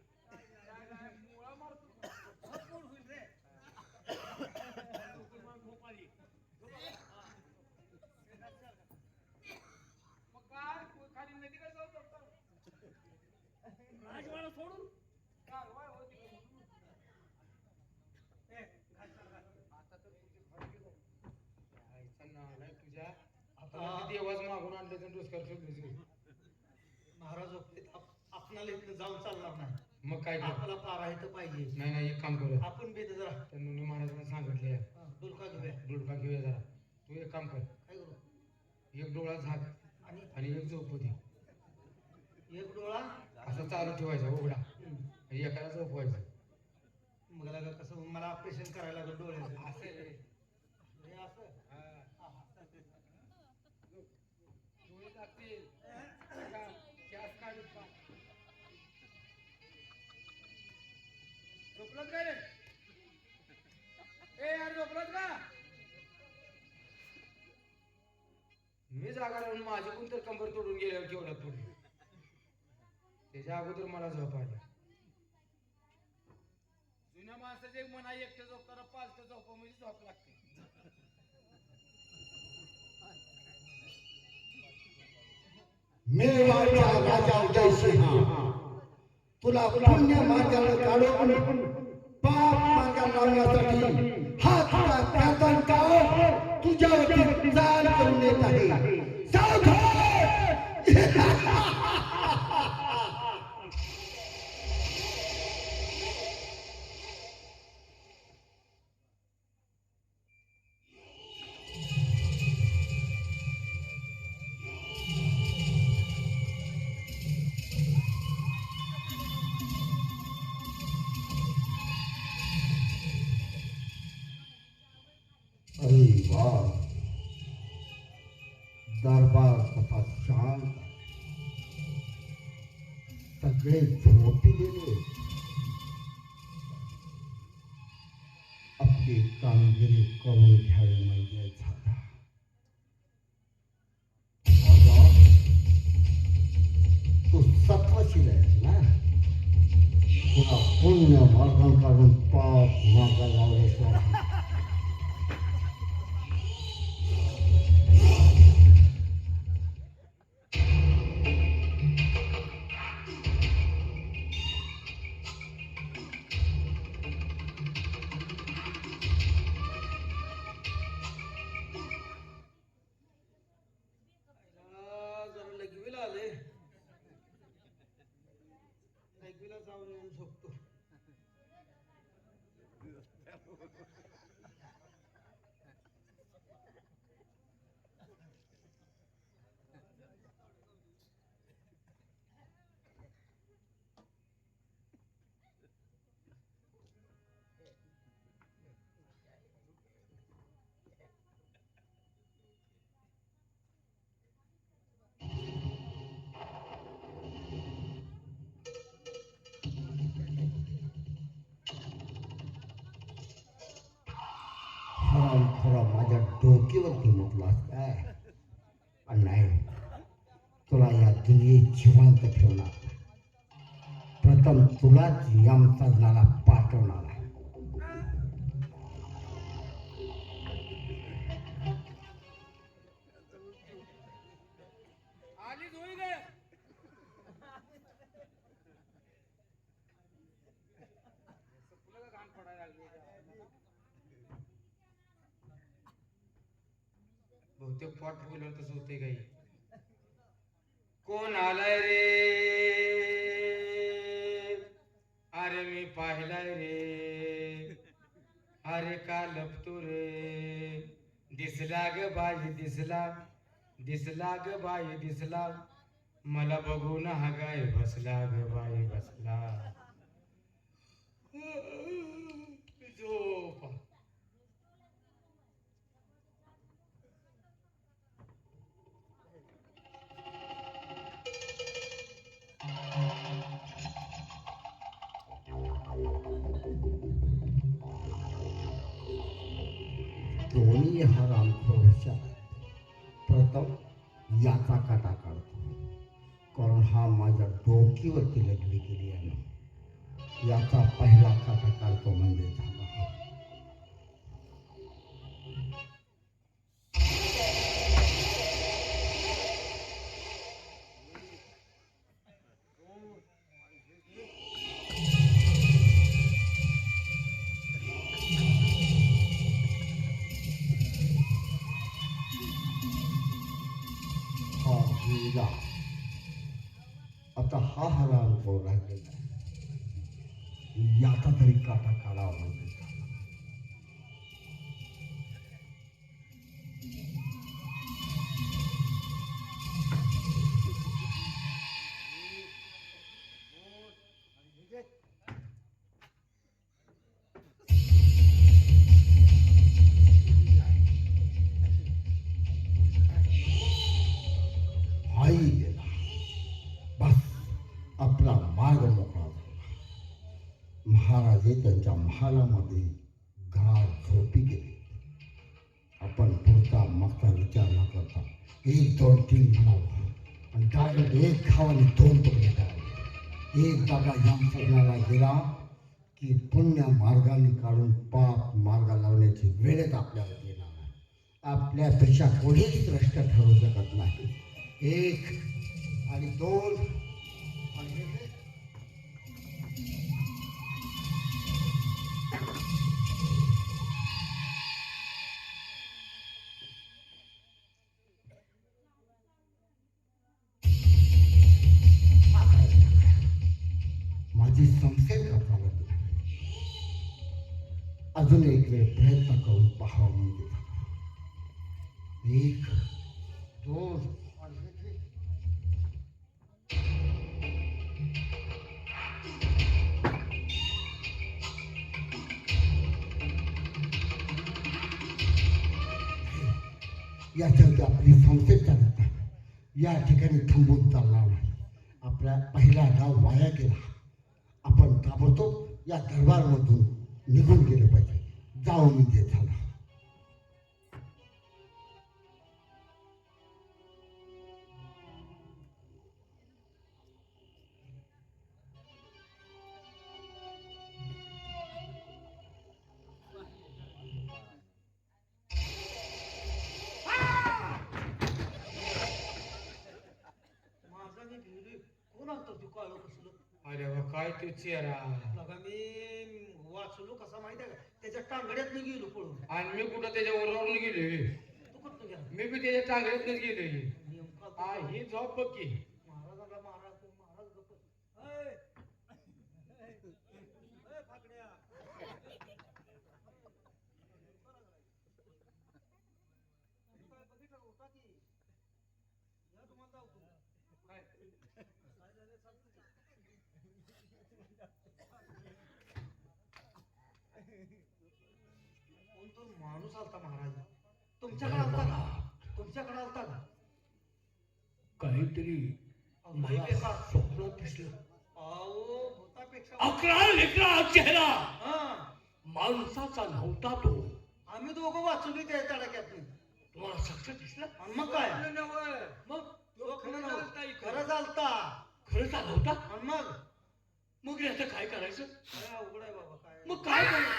मुळा मारतो. कोण होईल रे मग झोप आली मग काय खाली नदीकडे जाऊ शकतो. राजवाडा सोडून कारवाई होती. आता तर तुझे घर गेलं. यायचा नालायक तुझ्या आता देवाच मागून आणले तर डोसक्यावर ठेवली. महाराज आपणाला इथं जाऊन चालणार नाही मग काय कर आपला पारा इथं पाहिजे नाही नाही एक काम करू आपण बेद जरा त्या नुनी महाराजांना सांगितले डुलका घेऊया डुलका घेऊया जरा तू एक काम कर काय करू एक डोळा झाक आणि आणि एक झोपू दे एक डोळा असं चालू ठेवायचा उघडा आणि एकाला झोपवायचं मग लगा कसं मला ऑपरेशन करायला लागलं डोळ्याचं असं रे. हे असं डोळे जातील. गॅस काढून पा. झोपलात काय रे? ए यार झोपलात का? मी जागा राहून माझी कोण तर कंबर तोडून गेल्यावर केवढ्यात पडली त्याच्या अगोदर मला झोप आली जुन्या माणसाचे एक म्हणा एकटं झोपताना पालटं झोपा म्हणजे झोप लागते. मेवाडचा राजा उदयसिंह तुला पुण्य मार्गाला काढून पाप मार्गाला लावण्यासाठी हा तुझा प्रार्थना काळ तुझ्यावरती चाल करून येत आहे. सावधान! अरे वाह दरबार कसा शांत सगळे झोपी गेले आपली कामगिरी करून घ्यावी म्हणजे झाला तू सत्वशील आहेस ना तुला पुण्य मार्गां काढून पाप मार्गा लावल्याशिवाय जाऊन येऊन झोपतो. हरामखोरा माझ्या डोक्यावरती मुतलास काय? पण नाही, तुला या दुनियेत जिवंत ठेवणार. प्रथम तुलाच यमसदनाला पाठवणार आहे. आलीच होई रे. तुला का घाण पडायला लागली का? बहुतेक पोट फुगल्यावर तसं होते काही. कोण आलाय रे? अरे मी पाहिलाय रे. अरे का लपतो रे? दिसला ग बाई दिसला. दिसला ग बाई दिसला. मला बघून हा गाय बसला ग बाई बसला. झोप. दोन्ही हरामखोर हुशार. प्रथम याचा काटा काढतो, कारण हा माझ्या डोकीवरती लढली गेली आहे. याचा पहिला काटा काढतो म्हणजे झाला. हा गेला. आता हा हरामखोर राहिलेला आहे. याचा तरी काटा काढावा म्हणजे झाला. आई गेला. बस आपला मार्ग मोकळा झाला. महाराजे त्यांच्या महालामध्ये गाढ झोपी गेले. आपण पुढचा मागचा विचार न करता 1 2 3 म्हणावं आणि डायरेक्ट 1 खाव आणि 2 तुकडे करावे. एक जागा यमसदनाला गेला की पुण्य मार्गाने काढून पाप मार्गा लावण्याची वेळच आपल्याला येणार आहे. आपल्यापेक्षा कोणीच श्रेष्ठ ठरू शकत नाही. 1 आणि 2 आणि माझी संशय करता लागली. अजून एक वेळ प्रयत्न करून पाहावा म्हणजे 1 2 याच्यावरती आपली संशय चालत नाही. या ठिकाणी थांबून चालणार नाही. आपला पहिला डाव वाया गेला. आपण ताबडतोब या दरबारमधून निघून गेले पाहिजे. जाऊ म्हणजे झाला. माझा मी भिवली. कोण आणतो तू काळं कसलं? अरे वा काय तू चेहरा. बघा मी वाचलो कसा माहिती आहे का? त्याच्या टांगड्यात मी गेलो पळून. आणि मी कुठं त्याच्या वरवरून गेलोय. तू कुठं गेला? मी बी त्याच्या टांगड्यातच गेलोय. नेमका ही जॉब बघ की. महाराजाला महाराज महाराज गप्प. ऐ, कोणतो माणूस आलता महाराज तुमच्याकडे आलता का? तुमच्याकडे आलता का? काहीतरी मला स्वप्न दिसलं. अहो भूतापेक्षा 11 लेकरा चेहरा हा माणसाचा नव्हता तो. आम्ही दोघं वाचून त्या तडाक्यात तुम्हाला साक्षात दिसलं? आणि मग काय मग तो खरं चालता खरंच आला होता. आणि मग मग याचं काय करायचं? काय अवघड आहे बाबा काय मग काय करायचं?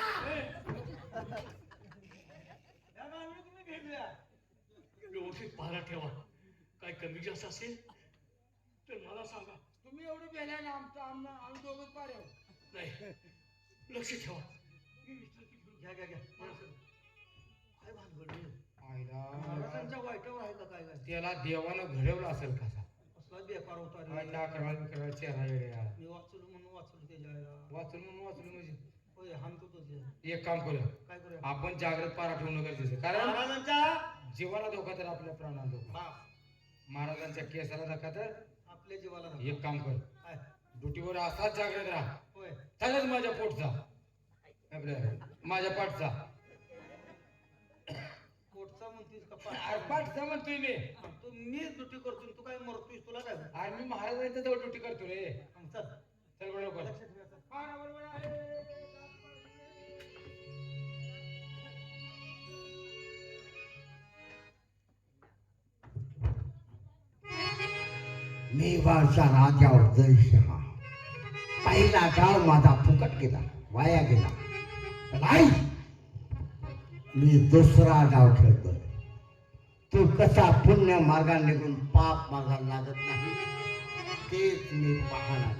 या माणूस तुम्ही भेटल्या व्यवस्थित पारा ठेवा. काय कमी जास्त असेल तर मला सांगा. तुम्ही एवढं बेल्या ना आम्ही दोघं पार येऊ. नाही लक्ष ठेवा. घ्या काय भानगड आहे? आईला महाराजांच्या वाईटावर आहे का काय काय त्याला देवानं घडवलं असेल कसा कसला बेकार होता रे आईला अकरा चेहरा येड्या. मी वाचलो म्हणून वाचलो त्याच्या आईला. वाचून म्हणून वाचलं म्हणजे होय हाणतो तो ते. एक काम करूया काय करूया आपण जागृत पारा ठेवणं गरजेचं आहे. कारण महाराजांच्या जीवाला धोका तर आपल्या प्राणाला धोका. महाराजांच्या केसाला धोका तर आपल्या जीवाला धोका. एक काम कर काय ड्युटीवर असाच जागृत राहा. होय चालच माझ्या पोटचा आपल्या माझ्या पाठचा कोटचा म्हणतोस का अरे पाठचा म्हणतोय मी. तू मी ड्युटी करतो तू काय मरतोयस तुला काय होतं? अरे मी महाराजांच्या जवळ ड्युटी करतो रे. चल चल बरोबर लक्षात ठेवायचं. पारा बरोबर आहे. मेवाडच्या राजावर जयशहा पहिला डाव माझा फुकट गेला, वाया गेला. नाही, मी दुसरा डाव खेळतोय. तू कसा पुण्य मार्गाने निघून पाप मार्गाला लागत नाही तेच मी पाहणार.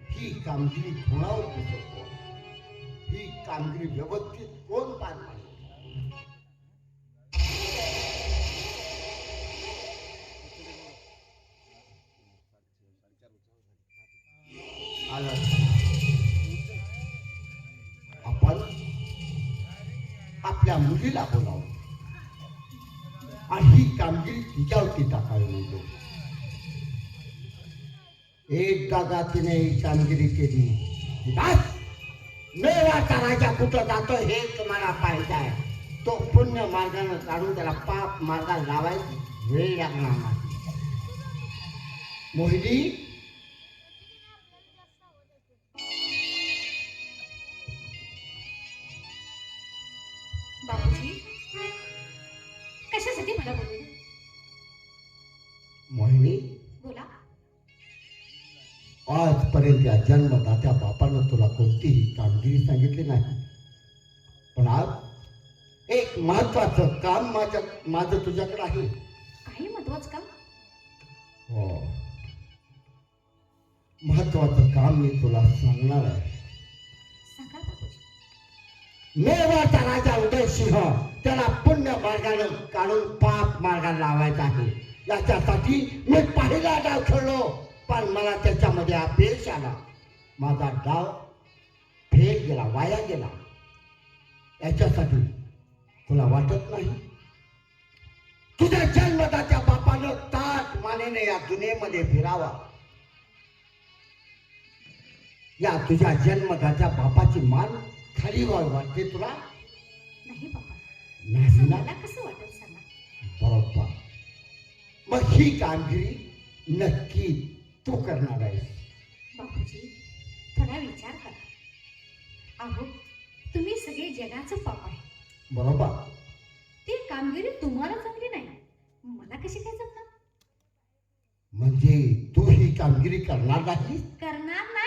ही कामगिरी कोणावर दिसतो? ही कामगिरी व्यवस्थित कोण पार पाडते? आपण आपल्या मुलीला बोलावं आणि ही कामगिरी तिच्यावरती टाकावी. एकदा का तिने ही कामगिरी केली, मेवाचा राजा कुठं जातो हेच मला पाहिजे आहे. तो पुण्य मार्गाने काढून त्याला पाप मार्गाला लावायची वेळ लागणार नाही. मोहिनी, बाबूजी कशासाठी मला बोलवलं? मोहिनी, बोला. आजपर्यंत या जन्मदात्या बापानं तुला कोणतीही कामगिरी सांगितली नाही, पण आज एक महत्वाचं काम माझं तुझ्याकडे आहे. काही महत्वाचं काम? हो, महत्वाचं काम मी तुला सांगणार आहे. सांगा बाबूजी. मेवाचा राजा उदयसिंह त्याला पुण्य मार्गानं काढून पाप मार्गाला लावायचा आहे. याच्यासाठी मी पहिला डाव खेळलो, पण मला त्याच्यामध्ये अपयश आला. माझा डाव फेल गेला, वाया गेला. याच्यासाठी तुला वाटत नाही तुझ्या जन्मदात्या बापानं ताट मानेने या दुनियेमध्ये फिरावा? या तुझ्या जन्मदात्या बापाची मान खाली वाटते तुला? नाही बाबा, नाही असं ना? मला कसं वाटेल सांगा. बरोबर. मग ही कामगिरी नक्की तू करणार आहेस? बाबूजी थोडा विचार करा. अहो तुम्ही सगळे जगाचं पाप आहे. बरोबर. ती कामगिरी तुम्हाला जमली नाही, मला कशी काय जमणार? म्हणजे तू ही कामगिरी करणार नाही? करणार नाही.